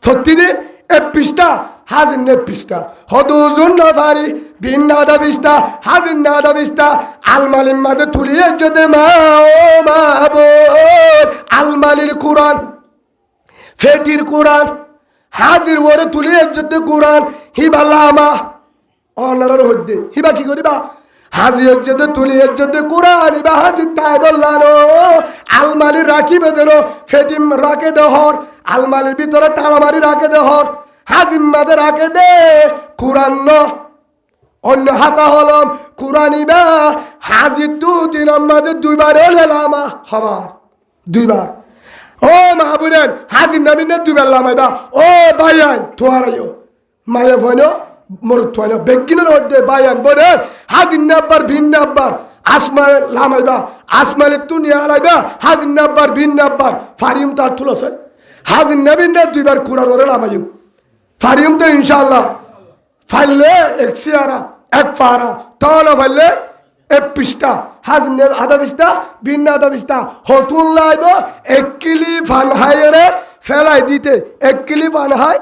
প্রতিদিন এক পৃষ্ঠা হাজির নে পৃষ্ঠা হদুজুন নফারি বিন্নাদা পৃষ্ঠা হাজির নাদা পৃষ্ঠা আলমালির মাঝে তুলিয়ে যদি মা ও মা আলমালির কোরআন ফেটির কোরআন হাজির ওরে তুলিয়ে যদি কোরআন হিবালামা অনার হদ্দে হিবা কি করিবা হাজির যদি তুলিয়ে যদি কোরআন হিবা হাজির তাই বললানো আলমালির রাখিবে দিল ফেটিম রাখে দেহর আলমালির ভিতরে টানামারি রাখে দেহর হাজিম মাঝে রাখে দে কোরআন অন্য হাতা হলম কোরআনিবা হাজির দুদিনের মাঝে দুইবার এলামা হবার দুইবার ও মাহবুরেন হাজির নামিনে দুইবার লামাইবা ও ভাইয়ান তোয়ারাইও মায়ে ভইন মোর তোয়াইন বেগিনের হদ্দে ভাইয়ান বলেন হাজির নাব্বার ভিন্ন নাব্বার আসমানে লামাইবা আসমানে তুনিয়া লাইবা হাজির নাব্বার ভিন্ন নাব্বার ফারিম তার তুলছে হাজির নাবিনে দুইবার কোরআন ওরে লামাইম ফারিম তো ইনশাআল্লাহ ফাইলে এক সিয়ারা এক ফারা তাহলে ফাইলে এক পৃষ্ঠা হাজির আধা পৃষ্ঠা ভিন্ন আধা পৃষ্ঠা হতুন লাইব এক কিলি ফান হাইরে ফেলাই দিতে এক কিলি ফান হাই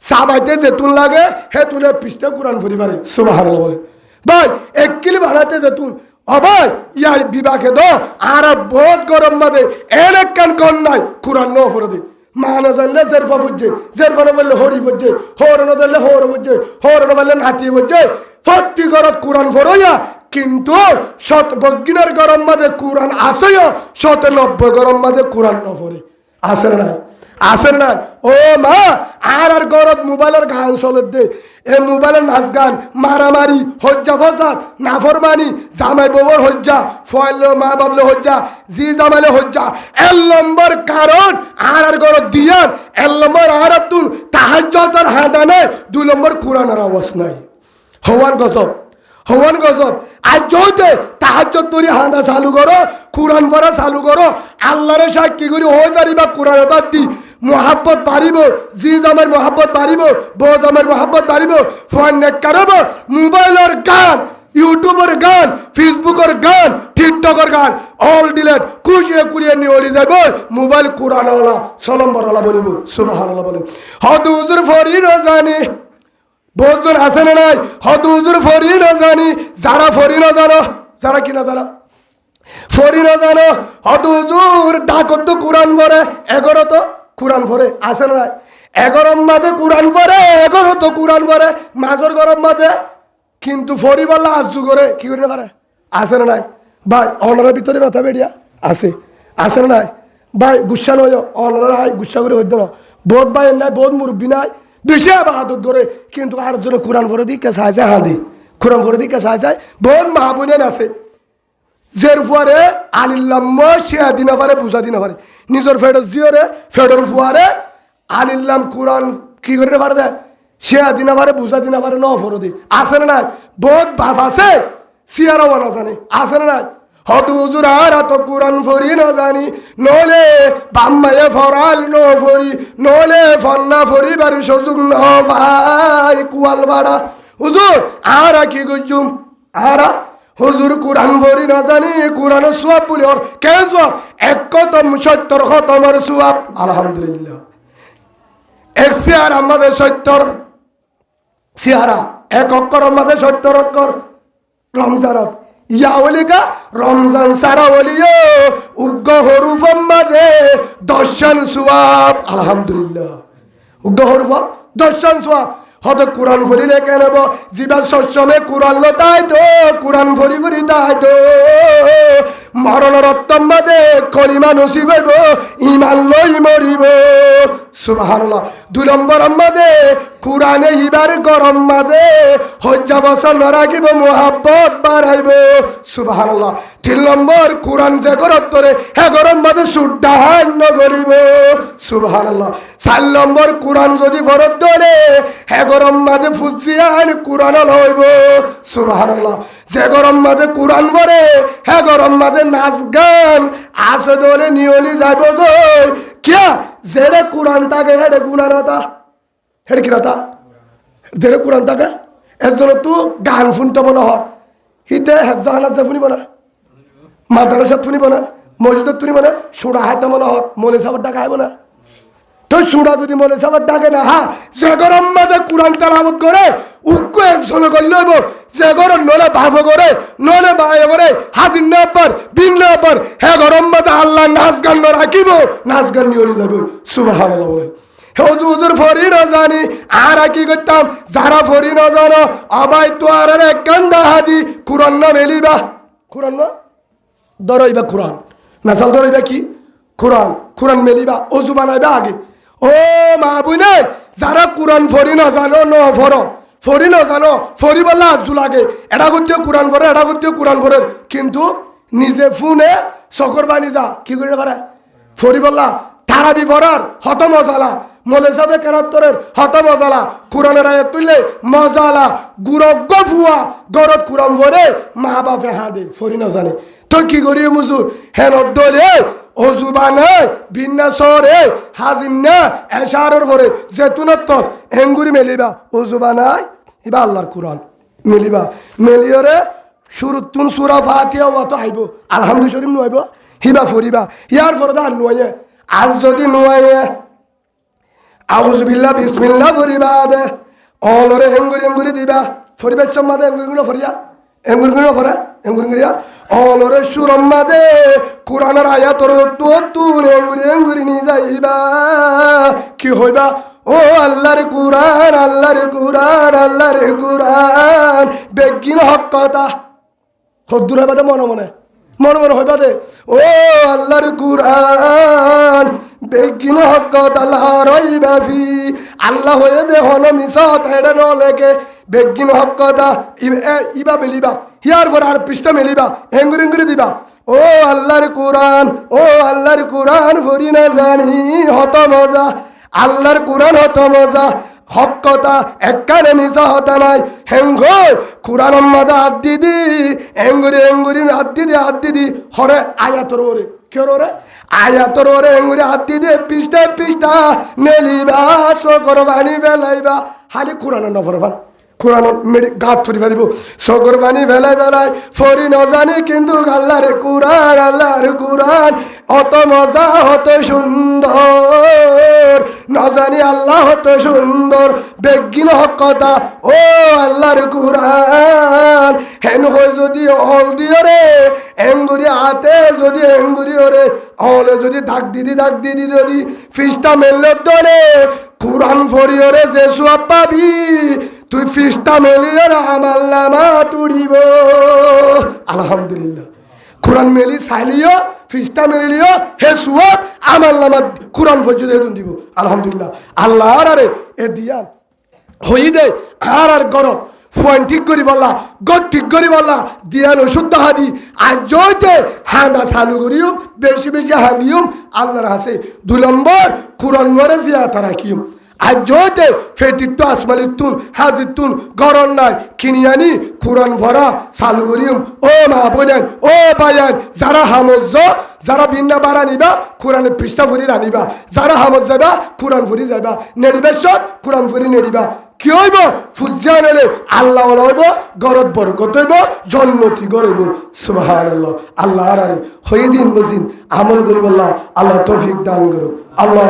সাবাইতে যেতুন লাগে হেতুনে পৃষ্ঠা কোরআন ফুরি পারে সুবহানাল্লাহ বলে ভাই এক কিলি বানাতে যেতুন অবাই ইয়াই বিবাকে দো আর বহুত গরম মাদে এক কান কন নাই কোরআন ন ফুরে দি মানো জানলে জেরফা বুঝছে জেরফা না বললে হরি বুঝছে হর না জানলে হর বুঝছে হর না বললে নাতি বুঝছে প্রতি ঘরত কোরআন ফরইয়া কিন্তু শত বজ্ঞিনের গরম মাঝে কোরআন আসেও ৯৭ গরম মাঝে কোরআন ন ফরে আসে না আসে না ও মা আর গরত মোবাইলের গান চলত দে এ মোবাইলের নাচ গান মারামারি হজ্জা ফসাদ নাফরমানি জামাই বউর হজ্জা ফয়লে মা বাবলে হজ্জা জি জামাইলে হজ্জা এর নম্বর কারণ আর গরত দিয়ান এর নম্বর আর তুল তাহাজ্জুদের হাদানে ২ নম্বর কোরআনের আওয়াজ নাই হওয়ান গজব আজ যদি তাহাজ্জুদ তরি হাঁদা চালু করো কোরআন পড়া চালু করো আল্লাহরে সাক্ষী করি হয়ে পারিবা কোরআন বাদ দি মোহাব্বত বাড়িব জি জামার মোহাব্বত বাড়িব বউ জামার মোহাব্বত বাড়িব ফোন নেক কারব মোবাইলের গান ইউটিউবের গান ফেসবুকের গান টিকটকের গান অল ডিলেট কুড়িয়ে নিয়ে ওলি যাব মোবাইল কোরআনওয়ালা সলম্বরওয়ালা বলিব সুবহানাল্লাহ বলেন হদু হুজুর ফরি না জানি বহুজন আছে না নাই হদু হুজুর ফরি না জানি যারা ফরি না জানো যারা কি না জানো ফরি না জানো হদু হুজুর ডাকত তো কোরআন পড়ে 11 তো কোরআন পড়ে আছে না নাই 11 মাঝে কোরআন পড়ে 11 তো কোরআন পড়ে মাঝের গরম মাঝে কিন্তু ফরি বললা আজু করে কি করে পারে আছে না নাই ভাই অনারের ভিতরে মাথা বেড়িয়া আছে না নাই ভাই গুসা নয় অনারের আয় গুসা করে হইতো না বহুত ভাই নাই বহুত মুরব্বী নাই বেশি বাহাদুর ধরে কিন্তু আর জন্য কোরআন পড়ে দিই কে চাই চাই হাঁদি কোরআন পড়ে দিই কে চাই চাই বহুত মাহবুনেন আছে যের ফুয়ারে আলিল্লাম শিয়া দিনা পারে বুঝা দিনা পারে নিজের ফেডর জিওরে ফেডর ফুয়ারে আলিল্লাম কোরআন কি করে পারে দেয় সে দিন আবার বুঝা দিন আবার নফরো দি আছে না নাই বহুত বাপ আছে সিয়ারাও না জানি আছে না নাই হদু হুজুর আর তো কোরআন ফরি না জানি নলে বাম্মায়ে ফরাল ন ফরি নলে ফন্না ফরিবার সুযোগ ন ভাই কুয়াল বাড়া হুজুর আরা কি গজুম আরা হুজুর কোরআন ফরি না জানি কোরআন সওয়াব বলি ওর কে সওয়াব এক কদম 70 খতমের সওয়াব আলহামদুলিল্লাহ এক সিয়ার আমাদের 70 সিয়ারা এক অক্ষর আমাদের 70 অক্ষর রমজানত ইয়া ওলিকা রমজান সারা ওলিও উগ্গ হরুফ মাঝে দর্শন সওয়াব আলহামদুলিল্লাহ উগ্গ হরুফ দর্শন সওয়াব হয়তো কোরআন ফরিলে কেন জীবা সসমে কোরআন লতাই তো কোরআন ফরি ফরি তাই তো মরণ রক্তম মাঝে কলিমা নসিব হইব ইমান লই মরিব সুবহানাল্লাহ 2 নম্বর মাঝে কোরআনে হিবার গরম মাঝে হজ্জা বসন রাখিব মোহাব্বত বাড়াইব সুবহানাল্লাহ 3 নম্বর কোরআন যে গরতরে হে গরম মাঝে সুড্ডাহান নগরিব সুবহানাল্লাহ 4 নম্বর কোরআন যদি ফরত ধরে হে গরম মাঝে ফুসিয়ান কোরআন লইব সুবহানাল্লাহ যে গরম মাঝে কোরআন পড়ে হে গরম মাঝে নাচ গান আসে দলে নিয়লি যাইব গো কিয়া যেড়ে কোরআন তাকে হেডে গুনারাতা হেডে কি রাতা যেড়ে কোরআন তাকে এজন্য তু গান শুনতে মনে হয় হিতে হেজাহানাত যে শুনিব না মাদ্রাসাত শুনিব না মসজিদত শুনিব না সুরা হাইতে মনে হয় মনে সাবার ডাকা আইব না তো সুরা যদি মনে সাবার ডাকে না হ্যাঁ যে গরম মাঝে কোরআন তেলাওয়াত করে উক্কু একজনে করলে হইব যে গরম নলে ভাব করে নলে বায়ে করে হাজির না পার বিন না পার হে গরম মাঝে আল্লাহ নাচ গান রাখিব নাচ গান নিয়ে যাবে সুবহানাল্লাহ বলে হুজুর ফরি না জানি আর কি করতাম যারা ফরি না জানো আবাই তো আর এক কান্দা হাদি কোরআন না মেলিবা কোরআন না ধরইবা কোরআন নাসাল ধরইবা কি কোরআন কোরআন মেলিবা ওযু বানাইবা আগে ও মা বুনে যারা কোরআন ফরি না জানো ন ফরো ফরি না জানো ফরি বললা আজু লাগে এটা করতে কোরআন ফরে এটা করতে কোরআন ফরে কিন্তু নিজে ফোনে সকর বানি যা কি করে পারে ফরি বললা তারাবি ফরার হত মজালা মলে সাবে কেরাত্তরের হত মজালা কোরআনের আয়াত তুললে মজালা গুরগ্গ ফুয়া গরত কোরআন ফরে মা বাপে হাদে ফরি না জানে তো কি করি মুজুর হেন দলে অজুবানে বিন্যাসরে হাজিন্না এশারর পরে জেতুনত এঙ্গুরি মেলিবা অজুবানাই ইবা আল্লাহর কোরআন মেলিবা মেলিয়রে শুরুতুন সূরা ফাতিহা ওয়াত আইব আলহামদুলিল্লাহ শরীফ নইব হিবা ফরিবা ইয়ার ফরদা নয়ে আজ যদি নয়ে আউযু বিল্লাহ বিসমিল্লাহ ফরিবা দে অলরে এঙ্গুরি দিবা ফরিবা সম্মাদে এঙ্গুরি ফরিয়া এঙ্গুরি ফরা এঙ্গুরি অলরে সুরম্মাদে কোরআনের আয়াতর তুন এঙ্গুরি নি যাইবা কি হইবা ও আল্লাহর কোরআন আল্লাহর কোরআন আল্লাহর কোরআন বেগিন হক কথা হদ্দুর হইবা দে মনে মনে হইবা দে ও আল্লাহর কোরআন বেগিন হক কথা রইবা ফি আল্লাহ হয়ে দে হন মিসাত হেডে ন লেকে বেগিন হক কথা ইবা বেলিবা ইয়ার পর আর পৃষ্ঠা মেলিবা এঙ্গুরি দিবা ও আল্লাহর কোরআন ফরি না জানি হত মজা আল্লাহর কোরআন হত মজা হক কথা এককালে মিশা হতা নাই হেঙ্গ কোরআন মাদা আদিদি এঙ্গুরি আদিদি হরে আয়াতর ওরে কেউ রে আয়াতর ওরে এঙ্গুরি আদিদি পৃষ্ঠা মেলিবা সকর বাণী বেলাইবা হালি কোরআন নফরফান কোরআন গাত ধরি ফেলিব সকর বাণী বেলায় ফরি নজানি কিন্তু আল্লাহর কোরআন অত মজা হত সুন্দর নজানি আল্লাহ হত সুন্দর বেগিন হক কথা ও আল্লাহর কোরআন হেন হয় যদি অল দিয়রে এঙ্গুরি হাতে যদি এঙ্গুরি ওরে অলে যদি দাগ দিদি যদি ফিসটা মেললে ধরে কোরআন ফরিয়রে যে সওয়াব পাবি তুই ফিসটা মেলিয়র আমার নামা তুড়িব আলহামদুলিল্লাহ কোরআন মেলি চাইলিও ফিসটা মেলিও হে সওয়াব আমার নামা কোরআন ফজিদ হেতুন দিব আলহামদুলিল্লাহ আল্লাহর আরে এ দিয়া হই দে আর গরব ফোন ঠিক করি বললা গদ ঠিক করি বললা দিয়ান ওষুধ হাদি আজ জয়তে হাঁদা চালু করিও বেশি হাঁদিও আল্লাহর হাসে 2 নম্বর কোরআন মরে জিয়াতা রাখিও আজ জয়তে ফেটিত্ব আসমালিতুন হাজিতুন গরন নাই কিনি আনি কোরআন ভরা চালু করিম ও মা বোনেন ও বায়ান যারা হামজ যারা বিন্না বাড়া নিবা কোরআনের পৃষ্ঠা ফুরি রানিবা যারা হামজ যাবা কোরআন ফুরি যাবা নেড়িবার সব কোরআন ফুরি নেড়িবা কি হইব ফুজ্জা নেলে আল্লাহ হইব গরত বরকত হইব জন্নতি গড়ইব সুবহানাল্লাহ আল্লাহ আরে হয়ে দিন বুঝিন আমল করি বললাম আল্লাহ তৌফিক দান করুক আল্লাহ